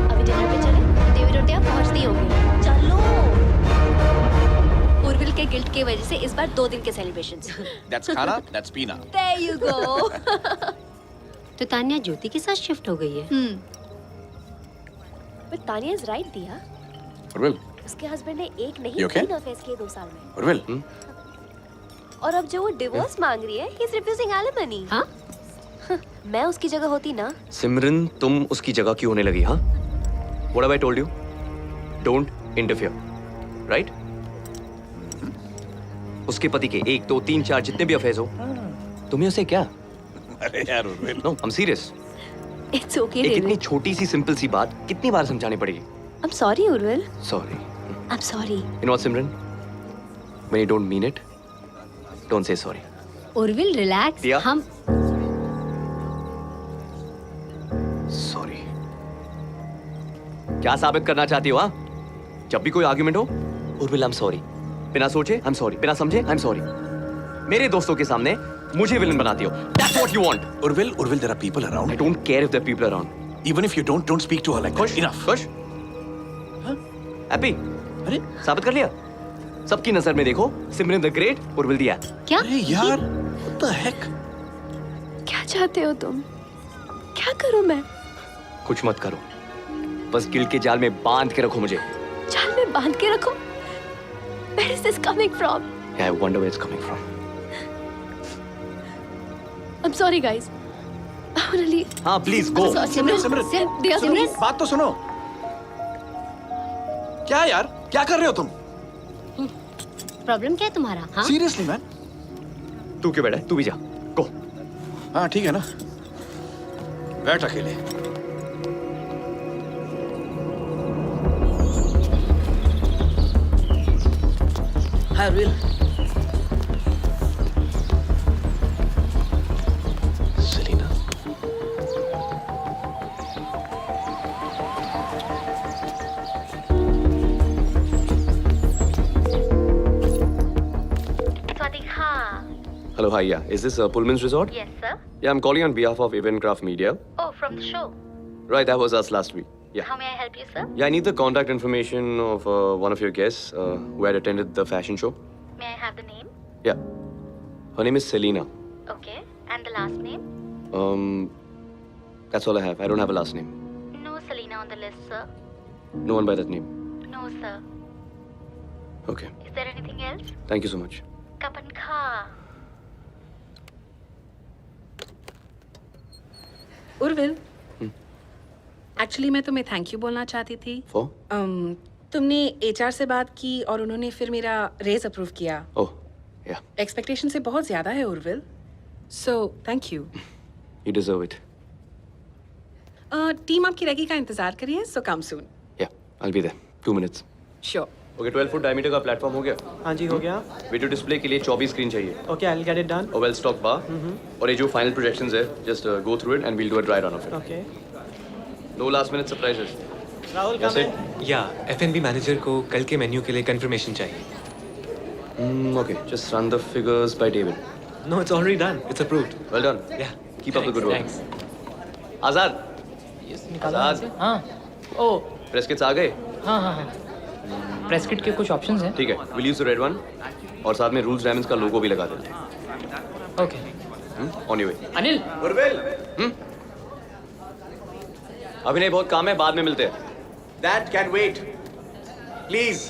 अभी डिनर पे चले? देवी रोटियां पहुंचती होंगी. चलो. उर्विल के गिल्ट की वजह से इस बार 2 दिन के celebrations. That's Khana, that's Pina. There you go. तो तान्या ज्योति के साथ शिफ्ट हो गई है. But Tanya is right, दिया. उर्विल, उसके हस्बैंड ने एक नहीं You okay? 3 अफेयर्स किए 2 साल में. उर्विल, और अब जो वो डिवोर्स मांग रही है, he is refusing alimony. हाँ? मैं उसकी जगह होती ना. सिमरन, तुम उसकी जगह क्यों होने लगी? हाँ? What have I told you? Don't interfere. Right? उसके पति के 1, 2, 3, 4 जितने भी अफेयर्स हो, तुम्हें उसे क्या? अरे यार Urvil, No, I'm serious. It's okay, एक इतनी David. छोटी सी सिंपल सी बात कितनी बार समझानी पड़ेगी? I'm sorry, Urvil. Sorry. I'm sorry. You know what, Simran? When you don't mean it, don't say sorry. Urvil relax. दिया? हम Sorry. क्या साबित करना चाहती हो? हाँ? जब भी कोई आर्गुमेंट हो, उर्विल, I'm sorry. बिना सोचे, I'm sorry. बिना समझे, I'm sorry. मेरे दोस्तों के सामने मुझे विलन बनाती हो. That's what you want. Urvil, there are people around. I don't care if there are people around. Even if you don't speak to her like खुश? that. Enough. खुश? हैप्पी? अरे साबित कर लिया? सबकी नजर में देखो, सिमरन द ग्रेट, उर्विल द यार. क्या? अरे यार, what the heck? क्या चाहते हो तुम? क्या करूं मैं? कुछ मत करो. बस गिल्ट के जाल में बांध के रखो मुझे. जाल में बांध के रखो? Where is this coming from? Yeah, I wonder where it's coming from. I'm sorry, guys. I'm gonna leave. हाँ, please go. सिमरन, बात तो सुनो. क्या यार? क्या कर रहे हो तुम? प्रॉब्लम क्या है तुम्हारा? हाँ? Seriously, man? तू क्यों बैठा है? तू भी जा. Go. हाँ, ठीक है ना. बैठ अकेले. Hi, Urvil. Selena. Hello, hi, yeah. Is this Pullman's Resort? Yes, sir. Yeah, I'm calling on behalf of Eventcraft Media. Oh, from the show. Right, that was us last week. Yeah. How may I help you, sir? Yeah, I need the contact information of one of your guests who had attended the fashion show. May I have the name? Yeah. Her name is Selena. Okay. And the last name? That's all I have. I don't have a last name. No Selena on the list, sir. No one by that name. No, sir. Okay. Is there anything else? Thank you so much. Kapan Kha. Urvil, actually मैं तुम्हें thank you बोलना चाहती थी. For? तुमने HR से बात की और उन्होंने फिर मेरा रेज अप्रूव किया. Oh, yeah. एक्सपेक्टेशन से बहुत ज्यादा है Urvil. So thank you. You deserve it. Team आपकी रेगी का इंतजार करिए. सो कम सून. Yeah, I'll be there. 2 minutes. Sure. Okay, 12 foot diameter का प्लेटफॉर्म हो गया. हाँ जी, हो गया. वीडियो डिस्प्ले के लिए 24 स्क्रीन चाहिए. Okay, I'll get it done. और वेल स्टॉक बार. और ये जो फाइनल प्रोजेक्शंस है, just go through it and we'll do a dry run of it. Okay. No last minute surprises. Rahul Yes, sir. या F&B manager को कल के menu के लिए कंफर्मेशन चाहिए. Okay, just run the figures by David. No, it's already done. It's approved. Well done. Yeah. Keep up the good work. Thanks. आजाद, आजाद, हाँ ओ press kits आ गए? हाँ हाँ हाँ प्रेस किट के कुछ ऑप्शंस हैं. ठीक है, we'll use the red one और साथ में रूल्स डायमंड्स का लोगो भी लगा देते हैं. Okay. On your way. Anil अभी नहीं, बहुत काम है, बाद में मिलते हैं. That can wait. Please.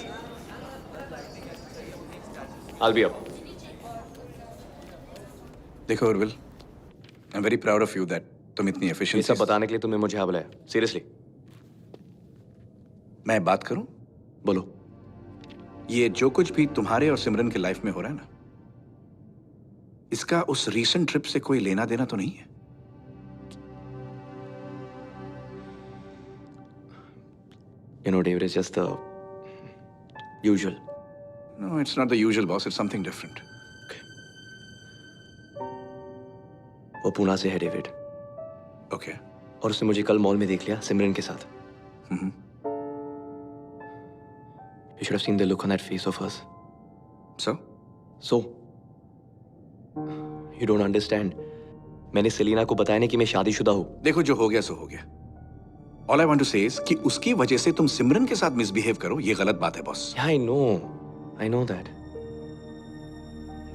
I'll be up. देखो Urvil, I'm very proud of you that तुम इतनी ये efficient. सब बताने के लिए तुमने मुझे यहाँ बुलाया. Seriously. मैं बात करूं? बोलो. ये जो कुछ भी तुम्हारे और सिमरन के लाइफ में हो रहा है ना, इसका उस रीसेंट ट्रिप से कोई लेना देना तो नहीं है? You know, David, it's just the usual. No, it's not the usual, boss. It's something different. वो पूना से है, डेविड. Okay. और उसने मुझे कल मॉल में देख लिया सिमरन के साथ. You should have seen the look on that face of hers. So? You don't understand. मैंने सेलिना को बताया नहीं कि मैं शादीशुदा हूँ. देखो, जो हो गया सो हो गया. All I want to say is कि उसकी वजह से तुम सिमरन के साथ मिसबिहेव करो, ये गलत बात है, boss. Yeah, I know that.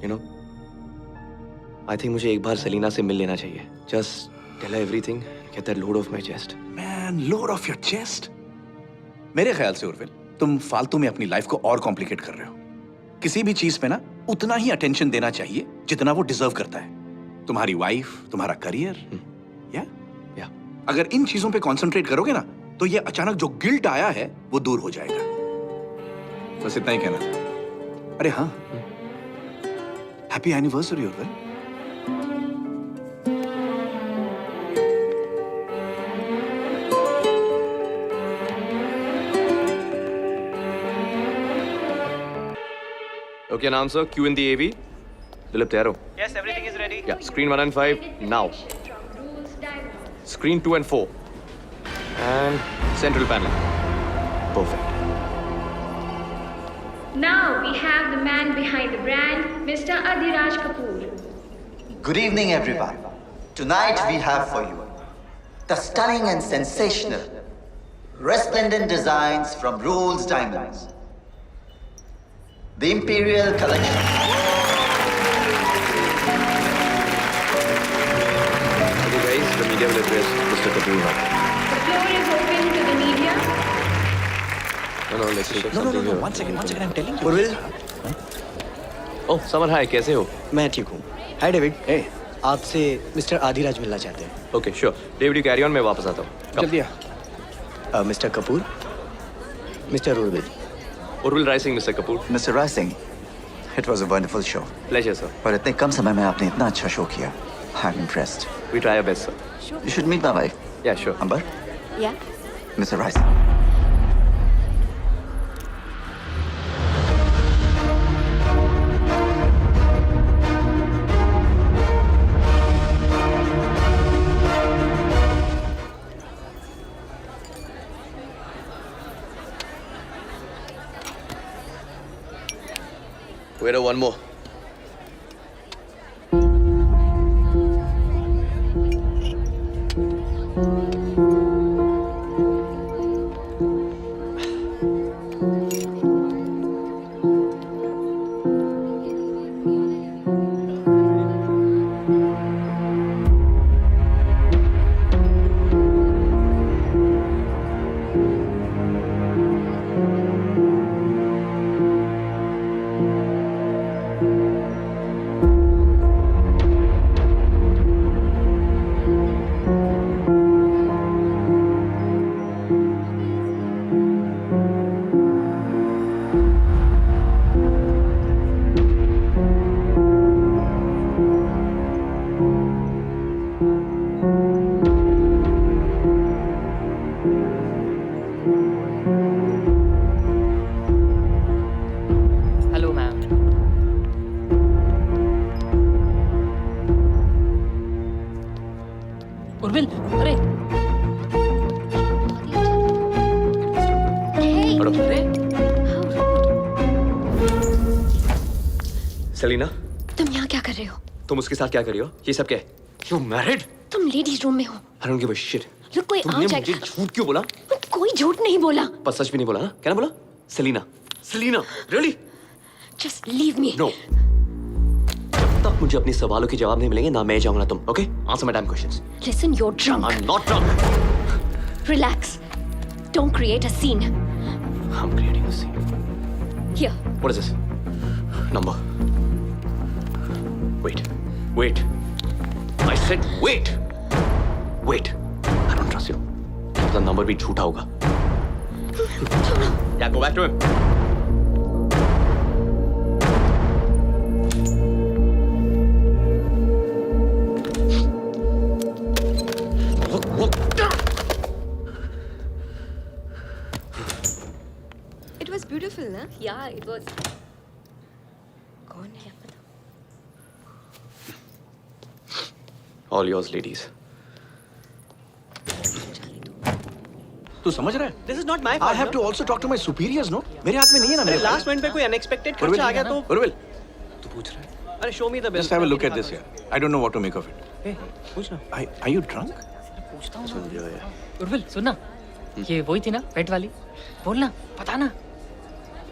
You know, I think मुझे एक बार सेलिना से मिल लेना चाहिए. Just tell her everything, get that load off my chest. Man, load off your chest. मेरे ख्याल से उर्विल, तुम फालतू में अपनी लाइफ को और कॉम्प्लिकेट कर रहे हो. किसी भी चीज पे ना उतना ही अटेंशन देना चाहिए जितना वो डिजर्व करता है. तुम्हारी वाइफ, तुम्हारा करियर, या अगर इन चीजों पे कंसंट्रेट करोगे ना, तो ये अचानक जो गिल्ट आया है वो दूर हो जाएगा. बस इतना ही कहना था. अरे हाँ, happy anniversary Urvil. Okay, announcer, Q in the AV. Dilip, तैयार हो? Yes, everything is ready. Yeah, screen 1 and 5 now. Screen 2 and 4. And central panel. Perfect. Now we have the man behind the brand, Mr. Adhiraj Kapoor. Good evening, everyone. Tonight we have for you the stunning and sensational, resplendent designs from Rolls Diamonds. The Imperial Collection. Okay, guys, the media will address Mr. Kapoor now. The floor is open to the media. No, let's check something here. One second, I'm telling you. Urvil, Oh, Samar, hi, कैसे हो? मैं ठीक हूँ. Hi, David. Hey. आपसे mister Adiraj मिलना चाहते हैं. Okay, sure. David, you carry on, मैं वापस आता हूँ. जल्दी आ. Mister Kapoor, mister Urvil. Urvil Rising, Mr. Kapoor. Mr. Rising, it was a wonderful show. Pleasure, sir. पर इतने कम समय में आपने इतना अच्छा शो किया. I'm impressed. We try our best, sir. You should meet my wife. Yeah, sure. Amber, Yeah. Mr. Rising. Wait, one more. हटो। Selina, तुम यहाँ क्या कर रहे हो? तुम उसके साथ क्या कर रही हो? ये सब क्या है? You married? तुम लेडीज रूम में हो। I don't give a shit. Look, कोई आ तुमने जाएगा। मुझे झूठ क्यों बोला? कोई झूठ नहीं बोला। पर सच भी नहीं बोला ना? क्या ना बोला? Selina, Selina, really? Just leave me. No. जब तक मुझे अपने सवालों के जवाब नहीं मिलेंगे ना मैं जाऊंगा ना तुम, okay? Answer my damn questions. Listen, you're drunk. I'm not drunk. Relax. Don't create a scene. I'm creating a scene. Here. What is this? Number. Wait. Wait. I said wait. Wait. I don't trust you. The number भी झूठा होगा. Yeah, go back to him. Look. It was beautiful, na? Yeah, it was. कौन है पता? All yours, ladies. तू समझ रहा है? This is not my I fault. have to also talk to my superiors, no? मेरे हाथ में नहीं है ना। अरे लास्ट मिनट पे कोई अनएक्सपेक्टेड Urvil, खर्चा आ गया तो Urvil, तू पूछ रहा है? अरे show me the bill. just have a look at this here. I don't know what to make of it. ए, पूछ ना। Are you drunk? पूछता हूँ उर्विल, सुनना, ये वही थी ना पेट वाली? बोलना, पता ना।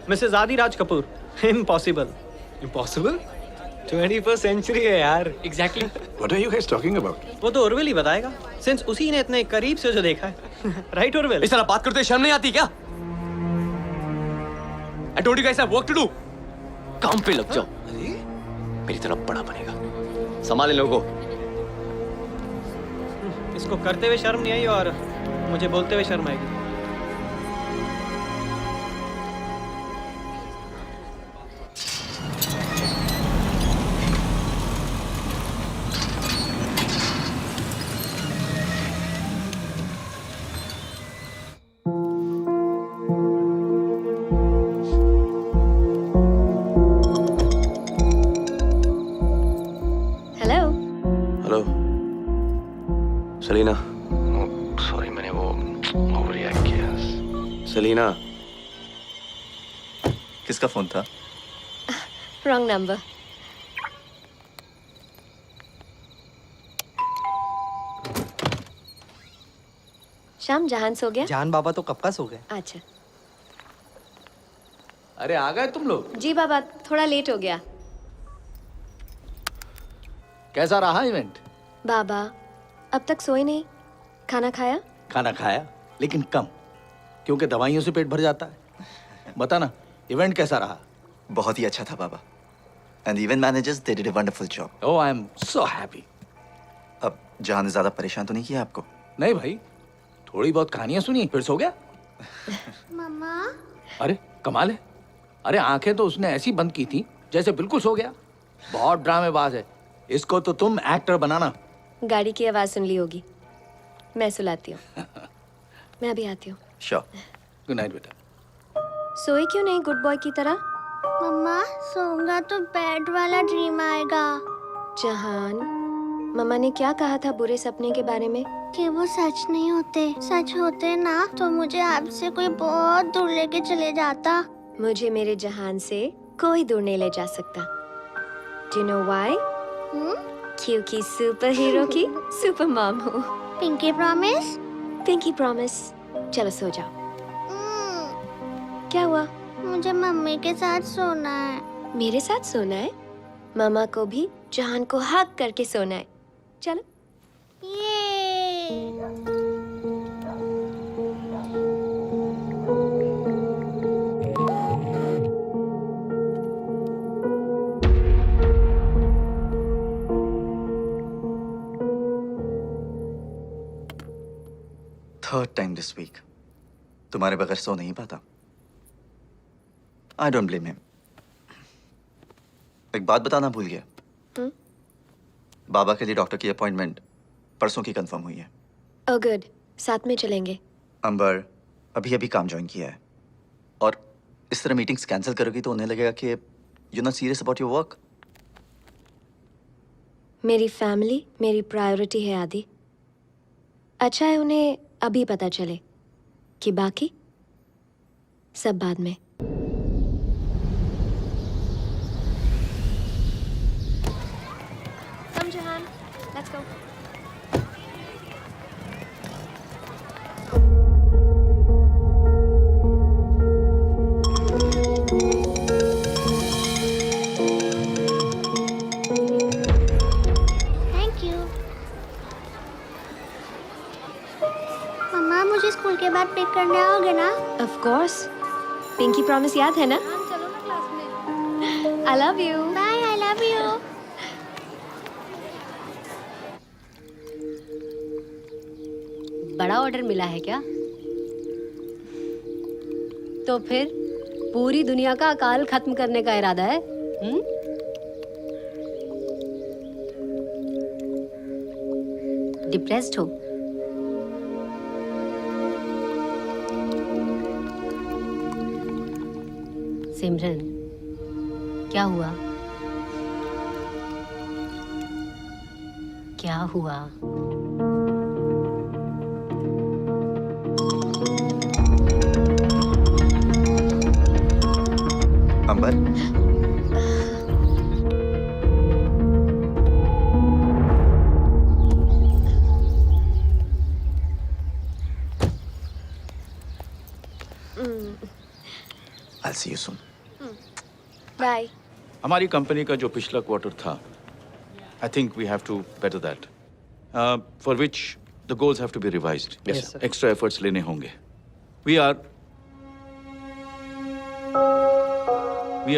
Mrs Adiraj Kapoor. Impossible. Impossible? 21st century है यार। Exactly. What are you guys talking about? वो तो उर्विल ही बताएगा, सिंस उसी ने इतने करीब से जो देखा है। राइट उर्विल? इस तरह बात करते शर्म नहीं आती क्या? I told you guys I have work to do. काम पे लग जाओ. मेरी तरफ बड़ा बनेगा. संभाले लोगों को. इसको करते हुए शर्म नहीं आई और मुझे बोलते हुए शर्म आएगी. सेलिना, सॉरी मैंने वो ओवर रिएक्ट किया. सेलिना, किसका फोन था? Wrong number. शाम जहान सो गया? जान बाबा तो कब का सो गए. अच्छा. अरे आ गए तुम लोग? जी बाबा, थोड़ा लेट हो गया. कैसा रहा इवेंट? बाबा, अब तक सोए नहीं. खाना खाया? खाना खाया, लेकिन कम, क्योंकि दवाइयों से पेट भर जाता है. बता ना, इवेंट कैसा रहा? बहुत ही अच्छा था बाबा. And the event managers, they did a wonderful job. Oh, I am so happy. अब जहां ने ज्यादा परेशान तो नहीं किया आपको? नहीं भाई, थोड़ी बहुत कहानियां सुनी फिर सो गया. मम्मा. अरे कमाल है. अरे आंखें तो उसने ऐसी बंद की थी जैसे बिल्कुल सो गया. बहुत ड्रामेबाज है. इसको तो तुम एक्टर बनाना. गाड़ी की आवाज सुन ली होगी. मैं सुलाती हूँ. मैं अभी आती हूँ. Sure. गुड नाइट बेटा. सोए क्यों नहीं गुड बॉय की तरह? मम्मा, सोऊंगा तो बैड वाला ड्रीम आएगा. जहान, मम्मा ने क्या कहा था बुरे सपने के बारे में? कि वो सच नहीं होते. सच होते ना तो मुझे आपसे कोई बहुत दूर लेके चले जाता. मुझे मेरे जहान से कोई दूर नहीं ले जा सकता. Do you know why? क्योंकि सुपर हीरो की सुपर मॉम हूँ. Pinky promise? Pinky promise. चलो सो जाओ. क्या हुआ? मुझे मम्मी के साथ सोना है. मेरे साथ सोना है? मामा को भी जहान को हक करके सोना है. चलो. Third time this week. तुम्हारे बगैर सो नहीं पाता. I don't blame him. एक बात बताना भूल गया. बाबा के लिए डॉक्टर की अपॉइंटमेंट परसों की कंफर्म हुई है. Oh good. साथ में चलेंगे. अंबर अभी अभी काम ज्वाइन किया है और इस तरह मीटिंग्स कैंसिल करोगी तो उन्हें लगेगा कि you're not serious about your work. मेरी फैमिली मेरी प्रायोरिटी है आदि. अच्छा है उन्हें अभी पता चले कि बाकी सब बाद में। Come, Jahan. Let's go. Thank you. Mama मुझे स्कूल के बाद पिक करने आओगे ना? Of course. पिंकी प्रॉमिस याद है ना? चलो ना क्लास में। I love you. Bye, I love you. बड़ा ऑर्डर मिला है क्या? तो फिर पूरी दुनिया का अकाल खत्म करने का इरादा है? डिप्रेस्ड हो? सिमरन, क्या हुआ? क्या हुआ? अंबर, I'll see you soon. Bye. हमारी कंपनी का जो पिछला क्वार्टर था, I think we have to better that. For which the goals have to be revised. Yes, sir. Extra efforts लेने होंगे. We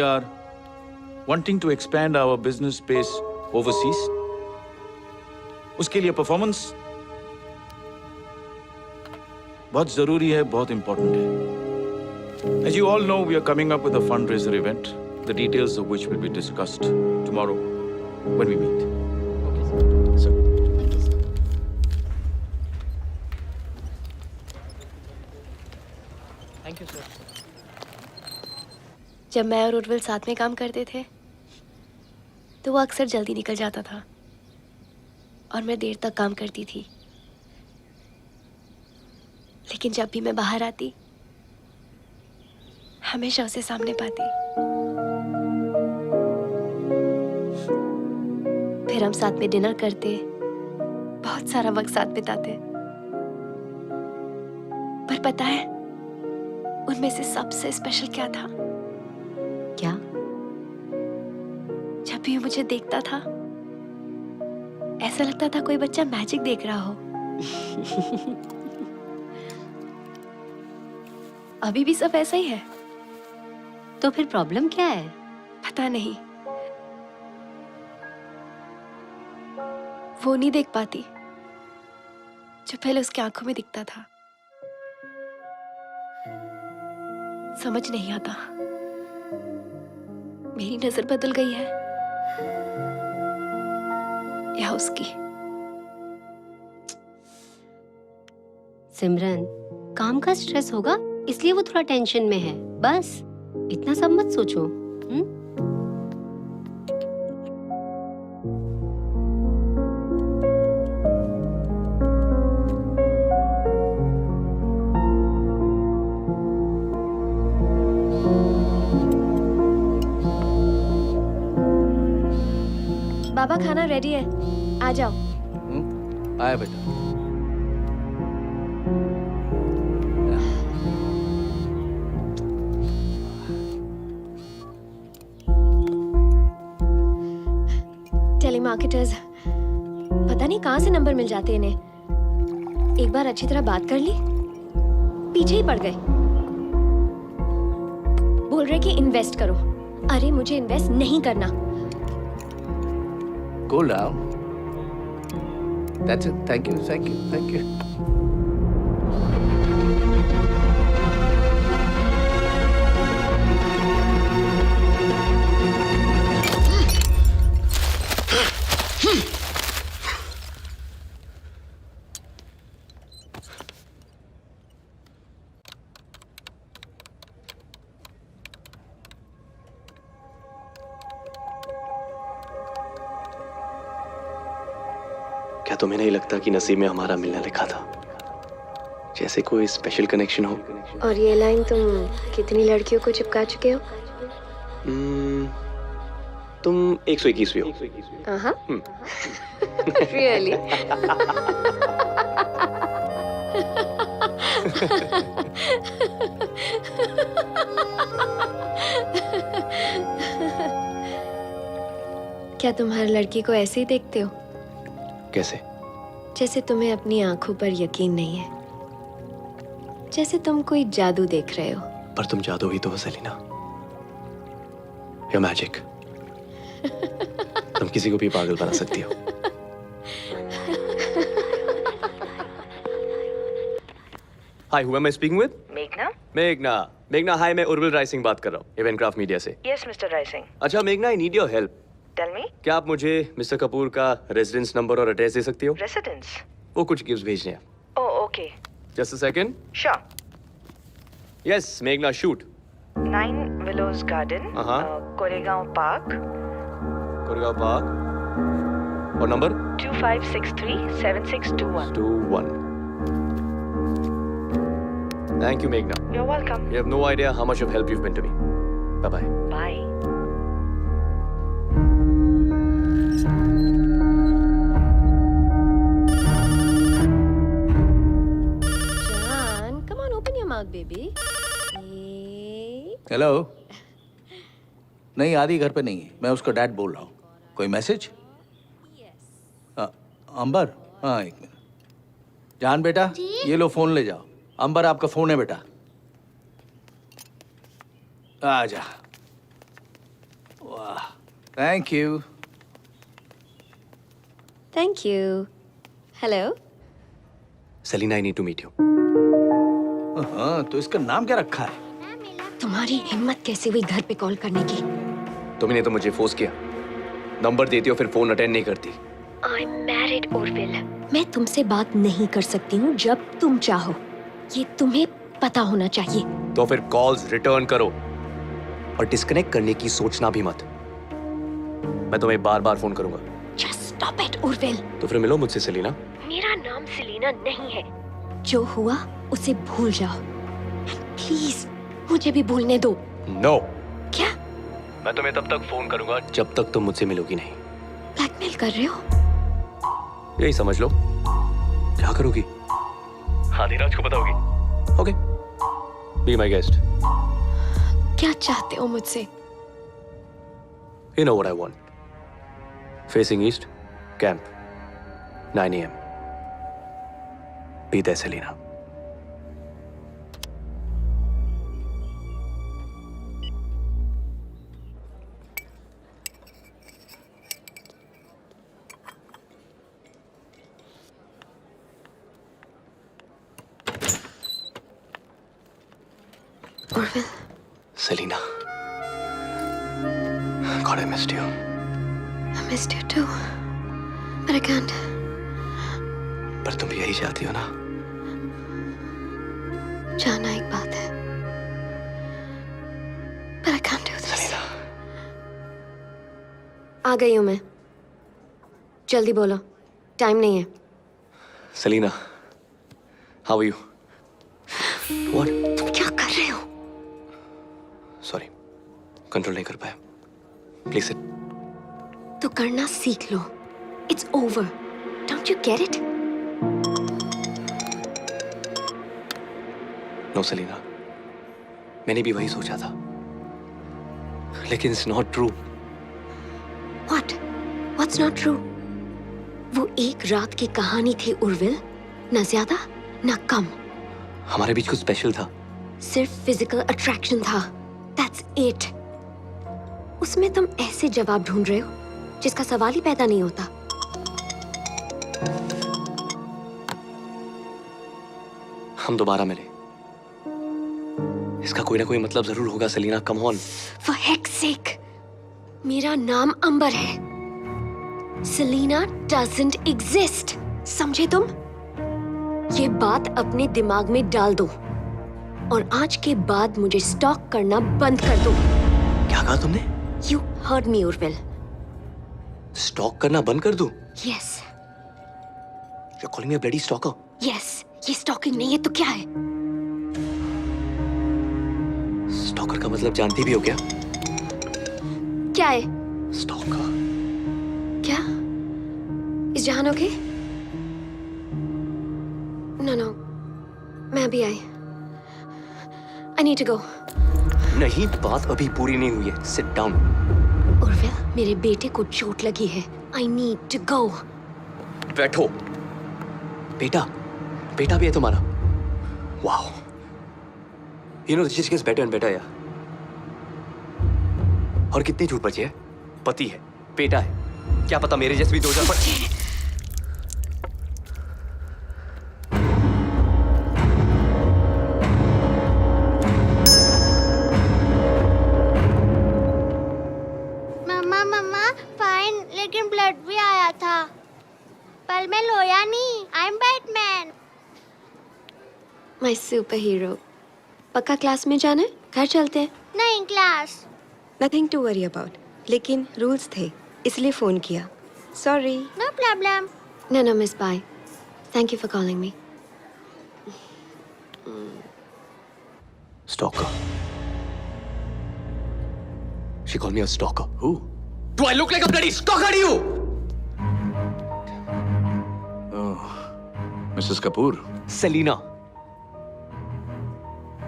are wanting to expand our business space overseas. उसके लिए performance बहुत जरूरी है, बहुत important है. As you all know, we are coming up with a fundraiser event, the details of which will be discussed tomorrow when we meet. Thank you sir. जब मैं और उर्विल साथ में काम करते थे तो वो अक्सर जल्दी निकल जाता था और मैं देर तक काम करती थी। लेकिन जब भी मैं बाहर आती हमेशा उसे सामने पाती। फिर हम साथ में डिनर करते, बहुत सारा वक्त साथ बिताते। पर पता है उनमें से सबसे स्पेशल क्या था? क्या? जब भी वो मुझे देखता था ऐसा लगता था कोई बच्चा मैजिक देख रहा हो। अभी भी सब ऐसा ही है। तो फिर प्रॉब्लम क्या है? पता नहीं, वो नहीं देख पाती जो पहले उसकी आंखों में दिखता था। समझ नहीं आता मेरी नजर बदल गई है या उसकी। सिमरन, काम का स्ट्रेस होगा इसलिए वो थोड़ा टेंशन में है, बस इतना सब मत सोचो। बाबा खाना रेडी है, आ जाओ। आया बेटा। टेलीमार्केटर्स पता नहीं कहां से नंबर मिल जाते इन्हें। एक बार अच्छी तरह बात कर ली, पीछे ही पड़ गए। बोल रहे कि इन्वेस्ट करो। अरे मुझे इन्वेस्ट नहीं करना। Cool down. That's it. Thank you. Thank you. Thank you. क्या तुम्हें नहीं लगता कि नसीब में हमारा मिलना लिखा था? जैसे कोई स्पेशल कनेक्शन हो। और ये लाइन तुम कितनी लड़कियों को चिपका चुके हो? तुम 121वीं हो। हाँ। रियली? क्या तुम हर लड़की को ऐसे ही देखते हो? कैसे? जैसे तुम्हें अपनी आंखों पर यकीन नहीं है, जैसे तुम कोई जादू देख रहे हो। पर तुम जादू ही तो हो सेलिना। You're magic. तुम किसी को भी पागल बना सकती हो। Hi, who am I speaking with? मेघना? मेघना, हाय, मैं उर्विल राय सिंह बात कर रहा हूँ, इवेंट क्राफ्ट मीडिया से। Yes, Mr. Rai Singh. अच्छा मेघना, I need your help. Tell me. क्या आप मुझे मिस्टर कपूर का रेजिडेंस नंबर और एड्रेस दे सकती हो? Residence. वो कुछ गिफ्ट भेजने हैं। Oh, okay. Just a second. Sure. Yes, मेघना, shoot. 9 Willows Garden. Koregaon Park. Koregaon park. और number? 2563-7621. 21. Thank you, Meghna. You're welcome. You have no idea how much of help you've been to me. Bye-bye. Bye. John, come on, open your mouth, baby. Hello. नहीं, आदि घर पे नहीं है, मैं उसका dad बोल रहा हूँ। कोई मैसेज? अंबर, हाँ एक मिनट। जान बेटा, ये लो फोन ले जाओ। अंबर आपका फोन है बेटा। आजा। वाह, thank you. Thank you. Hello. Selina, I need to meet you. हाँ, तो इसका नाम क्या रखा है? तुम्हारी हिम्मत कैसे हुई घर पे कॉल करने की? तुमने तो मुझे फोर्स किया। नंबर देती हो फिर फोन अटेंड नहीं करती। I'm married, Orville. मैं तुमसे बात नहीं कर सकती हूँ जब तुम चाहो। ये तुम्हें पता होना चाहिए। तो फिर कॉल्स रिटर्न करो और डिस्कनेक्ट करने की सोचना भी मत। मैं तुम्हें बार-बार फोन करूंगा। Just stop it, Orville. तो फिर मिलो मुझसे सेलिना। मेरा नाम सेलिना नहीं है। जो हुआ उसे भूल जाओ। प्लीज मुझे भी भूलने दो। नो। क्या? मैं तुम्हें तब तक फोन करूंगा जब तक तुम मुझसे मिलोगी नहीं। ब्लैकमेल कर रहे हो? यही समझ लो। क्या करोगी? आदिराज को बताओगी? ओके। Be my guest. क्या चाहते हो मुझसे? You know what I want. Facing east, camp. 9 a.m. Be there, Selina. Orville. Selina. God, I missed you. I missed you too. But I can't. पर तुम भी यही चाहती हो ना? जाना एक बात है। But I can't do this. Selina. आ गई हूँ मैं। जल्दी बोलो। टाइम नहीं है। Selina. How are you? What? तुम क्या कर रहे हो? Sorry. कंट्रोल नहीं कर पाया। Please sit. तो करना सीख लो। It's over. Don't you get it? No, Selina. मैंने भी वही सोचा था। लेकिन it's not true. What? What's not true? वो एक रात की कहानी थी उर्विल, न ज्यादा न कम। हमारे बीच कुछ स्पेशल था। सिर्फ फिजिकल अट्रैक्शन था। That's it. उसमें तुम ऐसे जवाब ढूंढ रहे हो जिसका सवाल ही पैदा नहीं होता। हम दोबारा मिले। इसका कोई ना कोई मतलब जरूर होगा Selina, come on. For heck's sake, मेरा नाम अंबर है। Selina doesn't exist. समझे तुम? ये बात अपने दिमाग में डाल दो और आज के बाद मुझे स्टॉक करना बंद कर दो। क्या कहा तुमने? You heard me, Urville. Stock करना बंद कर दूं? Yes. You're calling me a bloody stalker? Yes. ये स्टॉकिंग नहीं है तो क्या है? स्टॉकर का मतलब जानती भी हो क्या? क्या है? स्टॉकर। क्या? इस जहान ओके? नो, मैं अभी आई। I need to go. नहीं, बात अभी पूरी नहीं हुई है। Sit down. उर्विल, मेरे बेटे को चोट लगी है। I need to go. बैठो। बेटा भी है तुम्हारा? Wow. You know this just gets better and better, यार। और कितने झूठ बचे हैं? पति है, बेटा है, क्या पता मेरे जैसे भी 2000 पर। मम्मा फाइन, लेकिन ब्लड भी आया था। पर मैं लोया नहीं। I am Batman. My superhero. पक्का क्लास में जाना है? घर चलते हैं। नहीं, class. Nothing to worry about. लेकिन रूल्स थे, इसलिए फोन किया। Sorry. No problem. No, Miss Bai. Thank you for calling me. Stalker. She called me a stalker. Who? Do I look like a bloody stalker to you? Oh, Mrs. Kapoor. Selena.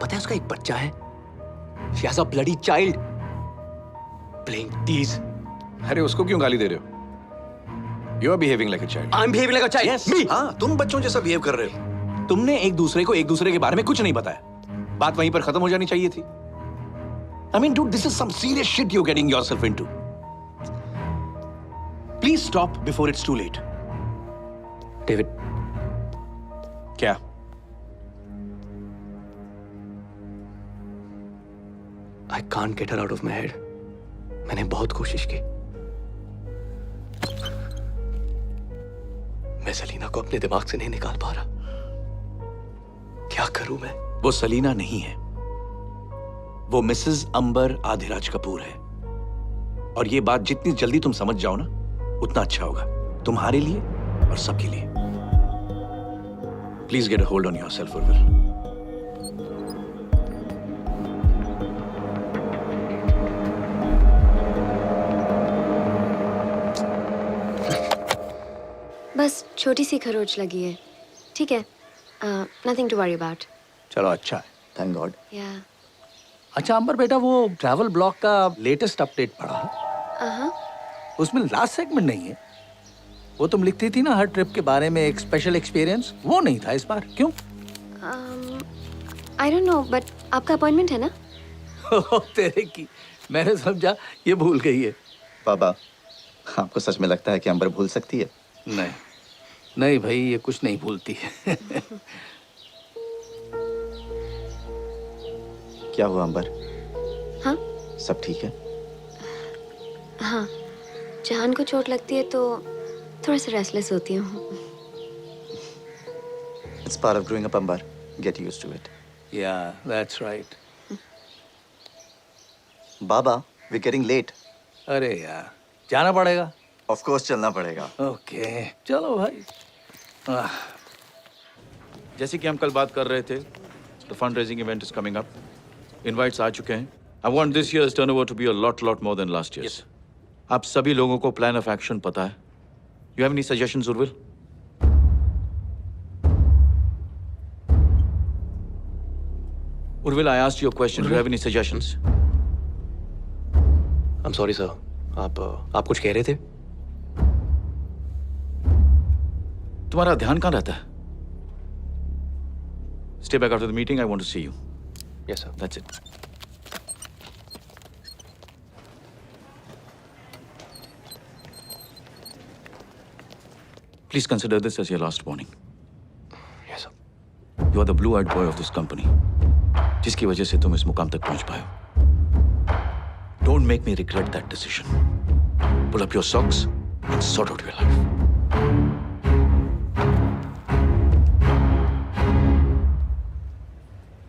पता है उसका एक बच्चा है? She has a bloody child. Playing tease. अरे उसको क्यों गाली दे रहे हो? You are behaving like a child. I'm behaving like a child. Yes. Me. हाँ, तुम बच्चों जैसा बिहेव कर रहे हो। तुमने एक दूसरे को एक दूसरे के बारे में कुछ नहीं बताया। बात वहीं पर खत्म हो जानी चाहिए थी। I mean, dude, this is some serious shit you're getting yourself into. Please stop before it's too late. David. क्या? I can't get her out of my head. मैंने बहुत कोशिश की। मैं सलीना को अपने दिमाग से नहीं निकाल पा रहा। क्या करूं मैं? वो सलीना नहीं है, वो मिसेस अंबर आधिराज कपूर है। और ये बात जितनी जल्दी तुम समझ जाओ ना, उतना अच्छा होगा तुम्हारे लिए और सबके लिए। Please get a hold on yourself, Urvil. बस छोटी सी खरोच लगी है। ठीक है, नथिंग टू वरी अबाउट। चलो अच्छा है, थैंक गॉड। या अच्छा अंबर बेटा, वो ट्रैवल ब्लॉग का लेटेस्ट अपडेट पढ़ा? उसमें लास्ट सेगमेंट नहीं है। वो तुम लिखती थी ना हर ट्रिप के बारे में एक स्पेशल एक्सपीरियंस, वो नहीं था इस बार। क्यों? आई डोंट नो, बट आपका अपॉइंटमेंट है ना? तेरे की, मैंने समझा ये भूल गई है। बाबा, आपको सच में लगता है कि अंबर भूल सकती है? नहीं नहीं भाई, ये कुछ नहीं भूलती है। क्या हुआ अंबर? हाँ? सब ठीक है? हाँ, जहान को चोट लगती है तो थोड़ा सा रेस्टलेस होती हूँ। It's part of growing up, Ambar. Get used to it. Yeah, that's right. Baba, we're getting late. अरे यार, जाना पड़ेगा। Of course, चलना पड़ेगा। Okay, चलो भाई। जैसे कि हम कल बात कर रहे थे, the fundraising event is coming up. Invites आ चुके हैं। I want this year's turnover to be a lot more than last year's. आप सभी लोगों को plan of action पता है? You have any suggestions, Urvil? Urvil, I asked you a question. Do you have any suggestions? I'm sorry, sir. आप कुछ कह रहे थे? तुम्हारा ध्यान कहाँ रहता है? Stay back after the meeting. I want to see you. Yes, sir. That's it. Please consider this as your last warning. Yes, sir. You are the blue-eyed boy of this company, जिसकी वजह से तुम इस मुकाम तक पहुंच पाए हो. Don't make me regret that decision. Pull up your socks and sort out your life.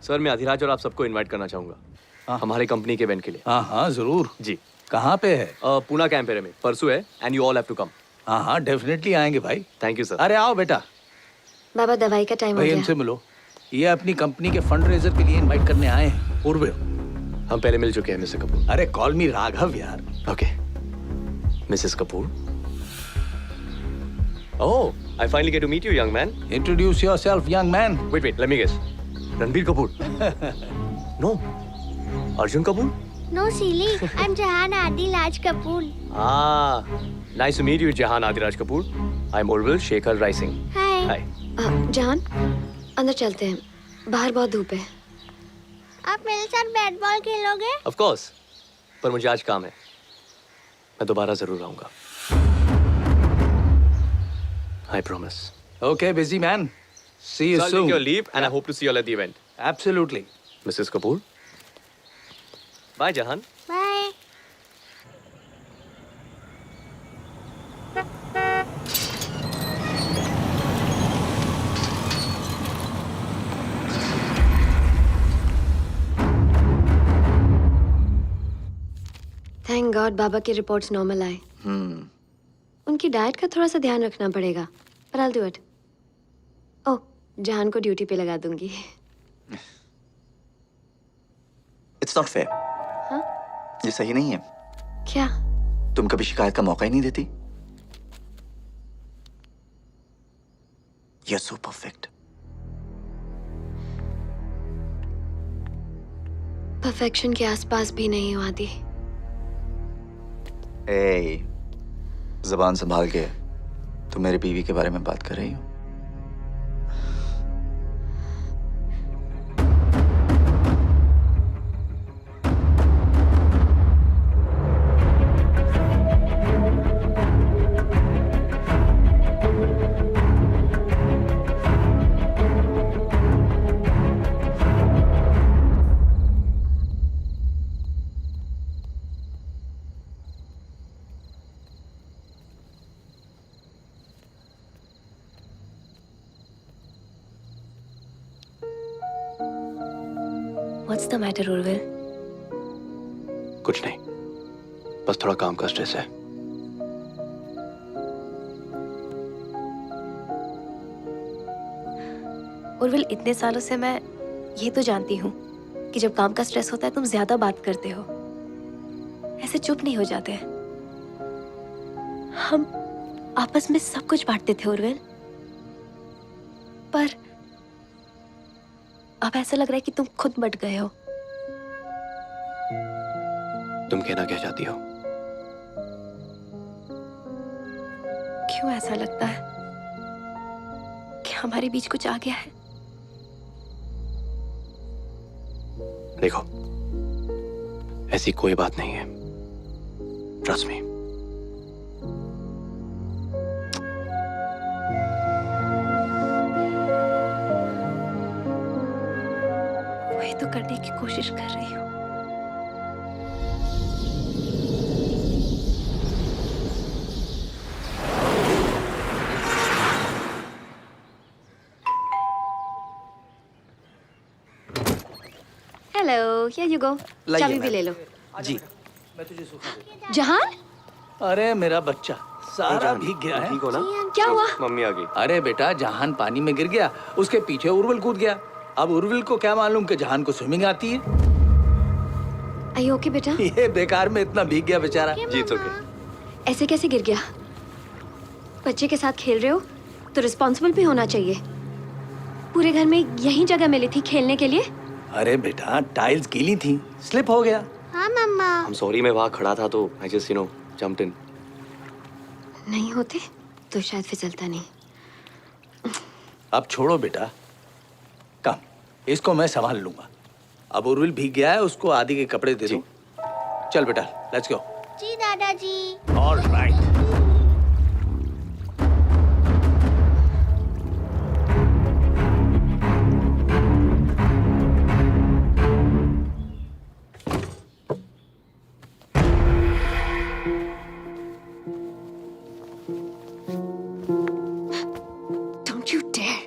Sir, मैं अधिराज और आप सबको इनवाइट करना चाहूंगा हमारे कंपनी के इवेंट के लिए। हाँ हाँ जरूर। जी। कहाँ पे है? पूना कैंपेरे में परसों है, and you all have to come. हाँ हाँ डेफिनेटली आएंगे भाई। Thank you sir. अरे आओ बेटा। बाबा दवाई का टाइम हो भाई गया। इनसे मिलो, ये अपनी कंपनी के फंड रेजर के लिए इनवाइट करने आए हैं। उर्विल, हम पहले मिल चुके हैं मिस्टर कपूर। अरे कॉल मी राघव यार। Okay Mrs Kapoor. Oh, I finally get to meet you, young man. Introduce yourself, young man. Wait, let me guess. Ranbir Kapoor. No. Arjun Kapoor? No, silly. I'm Jahan Adil Raj Kapoor. Ah, nice to meet you, Jahan Adiraj Kapoor. I'm Urvil Shekhar Rising. Hi. Hi. जहान, अंदर चलते हैं, बाहर बहुत धूप है। आप मेरे साथ बैट बॉल खेलोगे? Of course. पर मुझे आज काम है। मैं दोबारा जरूर आऊंगा। I promise. Okay, busy man. See you So I'll soon. take your leave and I hope to see you all at the event. Absolutely. Mrs. Kapoor. Bye, Jahan. Bye. Thank God बाबा की reports normal आए। उनकी diet का थोड़ा सा ध्यान रखना पड़ेगा, पर I'll do it. ओह, जहान को ड्यूटी पे लगा दूंगी। It's not fair. हाँ? ये सही नहीं है। क्या? तुम कभी शिकायत का मौका ही नहीं देती। You're so perfect. परफेक्शन के आसपास भी नहीं हो आदि। ए, ज़बान संभाल के। तुम मेरी बीवी के बारे में बात कर रही हो? What's the matter, Urvil? कुछ नहीं, बस थोड़ा काम का स्ट्रेस है। उर्विल, इतने सालों से मैं ये तो जानती हूँ कि जब काम का स्ट्रेस होता है तुम ज्यादा बात करते हो, ऐसे चुप नहीं हो जाते। हम आपस में सब कुछ बांटते थे उर्विल, पर अब ऐसा लग रहा है कि तुम खुद बट गए हो। तुम कहना क्या चाहती हो? क्यों ऐसा लगता है कि हमारे बीच कुछ आ गया है? देखो, ऐसी कोई बात नहीं है। Trust me. वही तो करने की कोशिश कर रही हूँ। Hello, here you go. चाबी भी ले लो। जी। जहान? अरे मेरा बच्चा सारा भीग गया है। ठीक हो ना? क्या हुआ? मम्मी आ गई। अरे बेटा, जहान पानी में गिर गया, उसके पीछे उर्विल कूद गया। अब उर्विल को क्या मालूम कि जहान को स्विमिंग आती है। Are you okay, बेटा? ये बेकार में इतना भीग गया बेचारा। जी तो okay. ऐसे कैसे गिर गया? बच्चे के साथ खेल रहे हो तो रिस्पॉन्सिबल भी होना चाहिए। पूरे घर में यही जगह मिली थी खेलने के लिए। अरे बेटा, टाइल्स गीली थी, स्लिप हो गया। हाँ मम्मा। I'm sorry, मैं वहाँ खड़ा था तो I just jumped in. नहीं होते तो शायद फिसलता नहीं। अब छोड़ो बेटा, कम, इसको मैं संभाल लूंगा। अब उर्विल भीग गया है, उसको आदि के कपड़े दे दो। चल बेटा, लेट्स गो। जी दादाजी। All right. Don't you dare!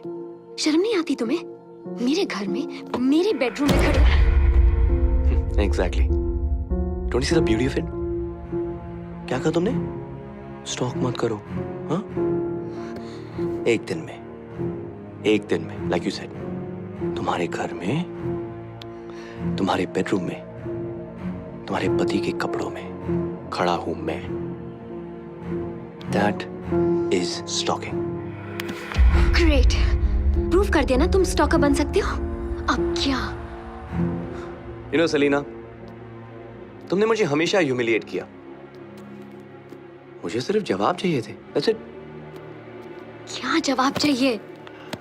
शर्म नहीं आती तुम्हें? मेरे घर में, मेरे बेडरूम में खड़े। Exactly. Don't you see the beauty of it? क्या कहा तुमने? स्टॉक मत करो, हाँ? एक दिन में एक दिन में, like you said, तुम्हारे घर में, तुम्हारे बेडरूम में, तुम्हारे पति के कपड़ों में खड़ा हूं मैं. That is stalking. Great, prove कर दिया ना तुम स्टॉकर बन सकते हो. अब क्या? You know, सलीना, तुमने मुझे हमेशा ह्यूमिलिएट किया. मुझे सिर्फ जवाब चाहिए थे. That's it. क्या जवाब चाहिए?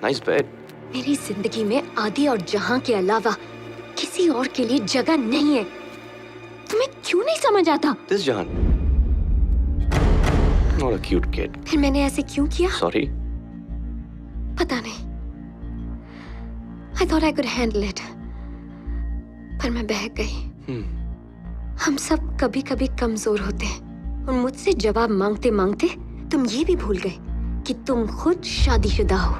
Nice bed. मेरी जिंदगी में आदि और जहां के अलावा किसी और के लिए जगह नहीं है. तुम्हें क्यों नहीं समझ आता? This Jahan. Not a cute kid. फिर मैंने ऐसे क्यों किया? Sorry. पता नहीं. I thought I could handle it. पर मैं बहक गई. हम सब कभी-कभी कमजोर होते हैं और मुझसे जवाब मांगते मांगते तुम ये भी भूल गए कि तुम खुद शादीशुदा हो.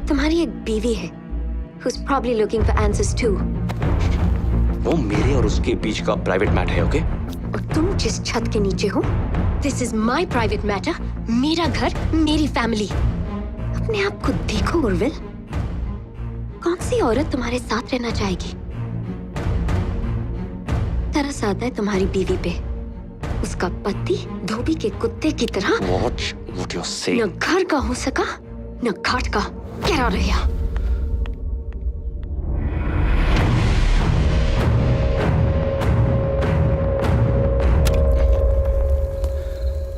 तुम्हारी एक बीवी है who's probably looking for answers too. वो मेरे और उसके बीच का प्राइवेट मैटर है, ओके? और तुम जिस छत के नीचे हो, this is my private matter. मेरा घर, मेरी फैमिली. अपने आप को देखो उर्विल. कौन सी औरत तुम्हारे साथ रहना चाहेगी? तरस आता है तुम्हारी बीवी पे. उसका पति धोबी के कुत्ते की तरह What you're saying? न घर का हो सका, न घाट का. Get out of here.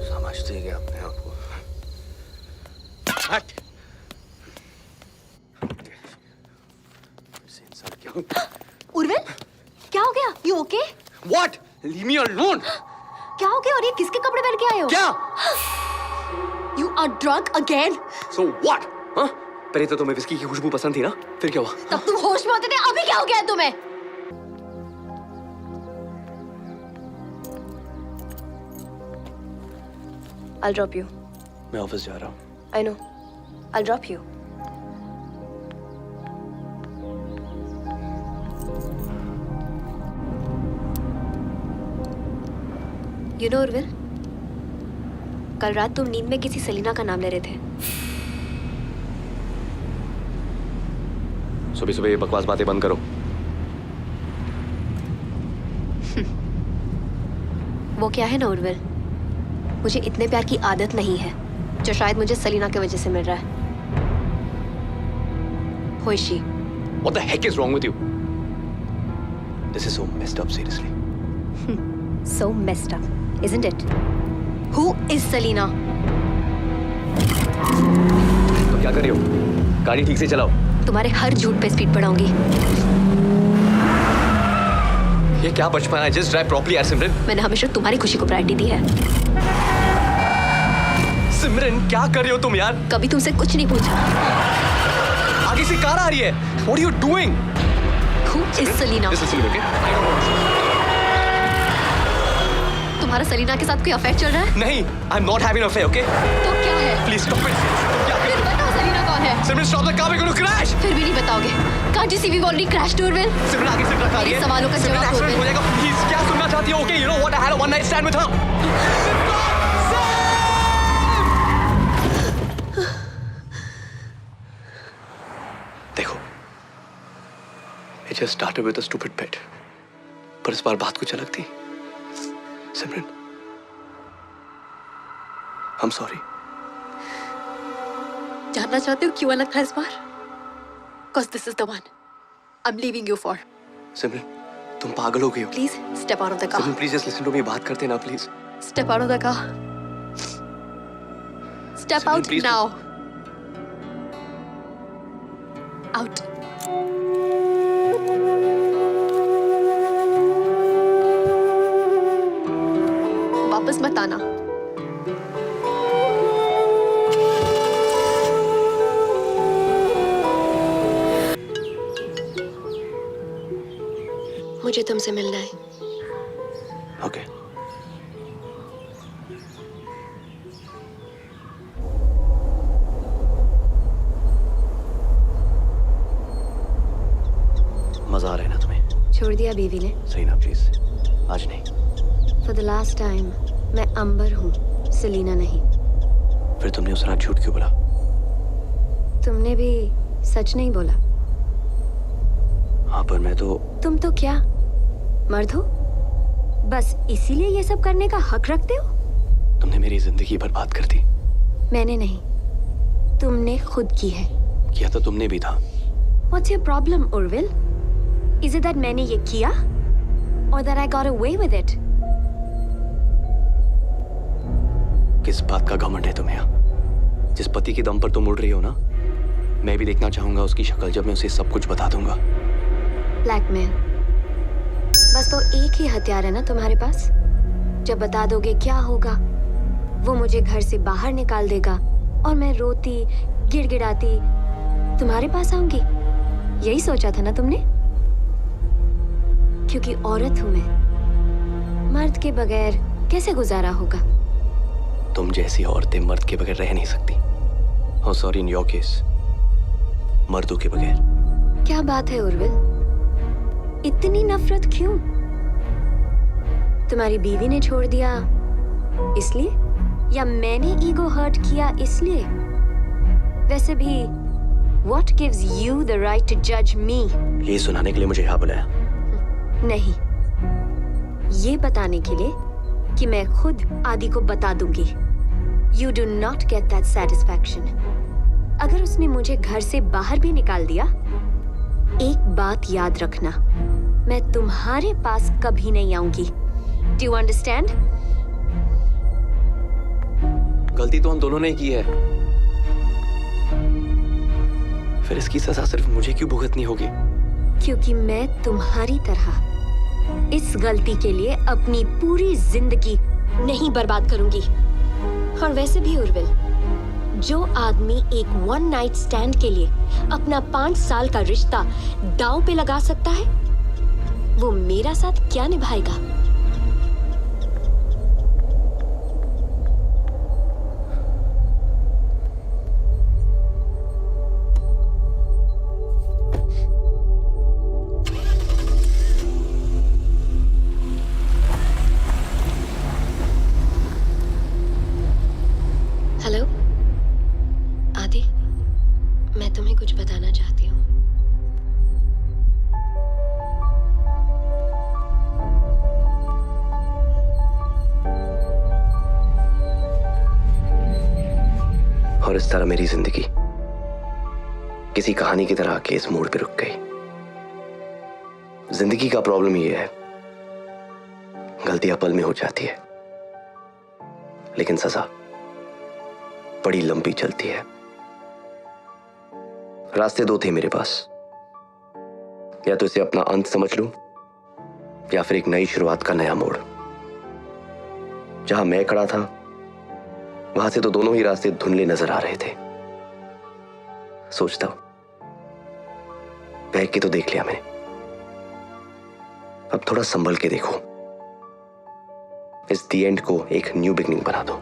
समझते क्या अपने आप को? हट. उर्विल, क्या हो गया? You okay? What? Leave me alone. क्या हो गया? और ये किसके कपड़े पहन के आए हो? क्या? You are drunk again. So what? हाँ? पहले तो तुम्हें विस्की की खुशबू पसंद थी ना? फिर क्या हुआ? तब तुम होश में होते थे. अभी क्या हो गया है तुम्हें? I'll drop you. मैं ऑफिस जा रहा हूँ. I know. I'll drop you. You know, Urvil, कल रात तुम नींद में किसी सलीना का नाम ले रहे थे. सुबह सुबह ये बकवास बातें बंद करो. वो क्या है ना उर्विल, मुझे इतने प्यार की आदत नहीं है जो शायद मुझे सलीना की वजह से मिल रहा है. Who is she? What the heck is wrong with you? This is so messed up, seriously. So messed up, isn't it? Who is Selena? तो क्या कर रही हो? गाड़ी ठीक से चलाओ. तुम्हारे हर झूठ पे स्पीड बढ़ाऊंगी. ये क्या बचपन है? Just drive properly, यार सिमरन. मैंने हमेशा तुम्हारी खुशी को प्रायोरिटी दी है. सिमरन, क्या कर रही हो तुम यार? कभी तुमसे कुछ नहीं पूछा. आगे से कार आ रही है. What are you doing? Who is Selena? Listen to me, okay? I don't want to. तुम्हारा सलीना के साथ कोई अफेयर चल रहा है? नहीं, I'm not having an affair, okay? तो क्या है? Please stop it. फिर बताओ सलीना कौन है? सिमरन, stop the car, we're going to crash. फिर भी नहीं बताओगे. Can't you see we've already crashed, Urvil? सिमरन, आगे से ट्रक आ रही है. मेरे सवालों का सिमरन, जवाब दो. accident हो जाएगा. Please, क्या सुनना चाहती हो? Okay, you know what? I had a one night stand with her. देखो, it just started with a stupid pet. पर इस बार बात कुछ अलग थी. सिमरन, I'm sorry. जानना चाहते हो क्यों अलग था इस बार? Cause this is the one I'm leaving you for. सिमरन, तुम पागल हो गई हो. Please step out of the car. Simran, please just listen to me. बात करते ना, please. Step out of the car. Step Simran, out please. now. Out. वापस मत आना. मुझे तुमसे मिलना है. Okay. मजा आ रहा है ना तुम्हें? छोड़ दिया बीवी ने. सही ना, प्लीज. आज नहीं. For the last time, मैं अंबर हूँ, सेलिना नहीं. फिर तुमने उस रात झूठ क्यों बोला? तुमने भी सच नहीं बोला। हाँ पर मैं तो... तुम तो क्या मर्द हो? बस इसीलिए ये सब करने का हक रखते हो? तुमने मेरी जिंदगी बर्बाद कर दी। मैंने नहीं, तुमने खुद की है। किया तो तुमने भी था। What's your problem, Urvil? Is it that मैंने ये किया? Or that I got away with it? किस बात का घमंड है तुम्हें? जिस पति के दम पर तुम उड़ रही हो ना, मैं भी देखना चाहूंगा उसकी शक्ल जब मैं उसे सब कुछ बता दूंगा। ब्लैकमेल, बस वो एक ही हथियार है ना तुम्हारे पास? जब बता दोगे क्या होगा? वो मुझे घर से बाहर निकाल देगा और मैं रोती गिड़गिड़ाती तुम्हारे पास आऊंगी। यही सोचा था ना तुमने? क्योंकि औरत हूं मैं, मर्द के बगैर कैसे गुजारा होगा? तुम जैसी औरतें मर्द के बगैर रह नहीं सकती। Oh, sorry, in your case, मर्दों के बगैर। क्या बात है उर्विल, इतनी नफरत क्यों? तुम्हारी बीवी ने छोड़ दिया इसलिए, या मैंने ईगो हर्ट किया इसलिए? वैसे भी what gives you the right to judge me? ये सुनाने के लिए मुझे यहाँ बुलाया? नहीं, ये बताने के लिए कि मैं खुद आदि को बता दूंगी। You do not get that satisfaction. अगर उसने मुझे घर से बाहर भी निकाल दिया, एक बात याद रखना, मैं तुम्हारे पास कभी नहीं आऊंगी। Do you understand? गलती तो हम दोनों ने की है, फिर इसकी सजा सिर्फ मुझे क्यों भुगतनी होगी? क्योंकि मैं तुम्हारी तरह इस गलती के लिए अपनी पूरी जिंदगी नहीं बर्बाद करूंगी। और वैसे भी उर्विल, जो आदमी एक वन नाइट स्टैंड के लिए अपना 5 साल का रिश्ता दांव पे लगा सकता है, वो मेरा साथ क्या निभाएगा? हेलो आदि, मैं तुम्हें कुछ बताना चाहती हूँ। और इस तरह मेरी जिंदगी किसी कहानी की तरह आके इस मोड़ पे रुक गई। जिंदगी का प्रॉब्लम ये है, गलतियां पल में हो जाती है, लेकिन सजा बड़ी लंबी चलती है। रास्ते दो थे मेरे पास, या तो इसे अपना अंत समझ लूं, या फिर एक नई शुरुआत का नया मोड़। जहां मैं खड़ा था, वहां से तो दोनों ही रास्ते धुंधले नजर आ रहे थे। सोचता हूं, बहक के तो देख लिया मैंने, अब थोड़ा संभल के देखो। इस दी एंड को एक न्यू बिगनिंग बना दो।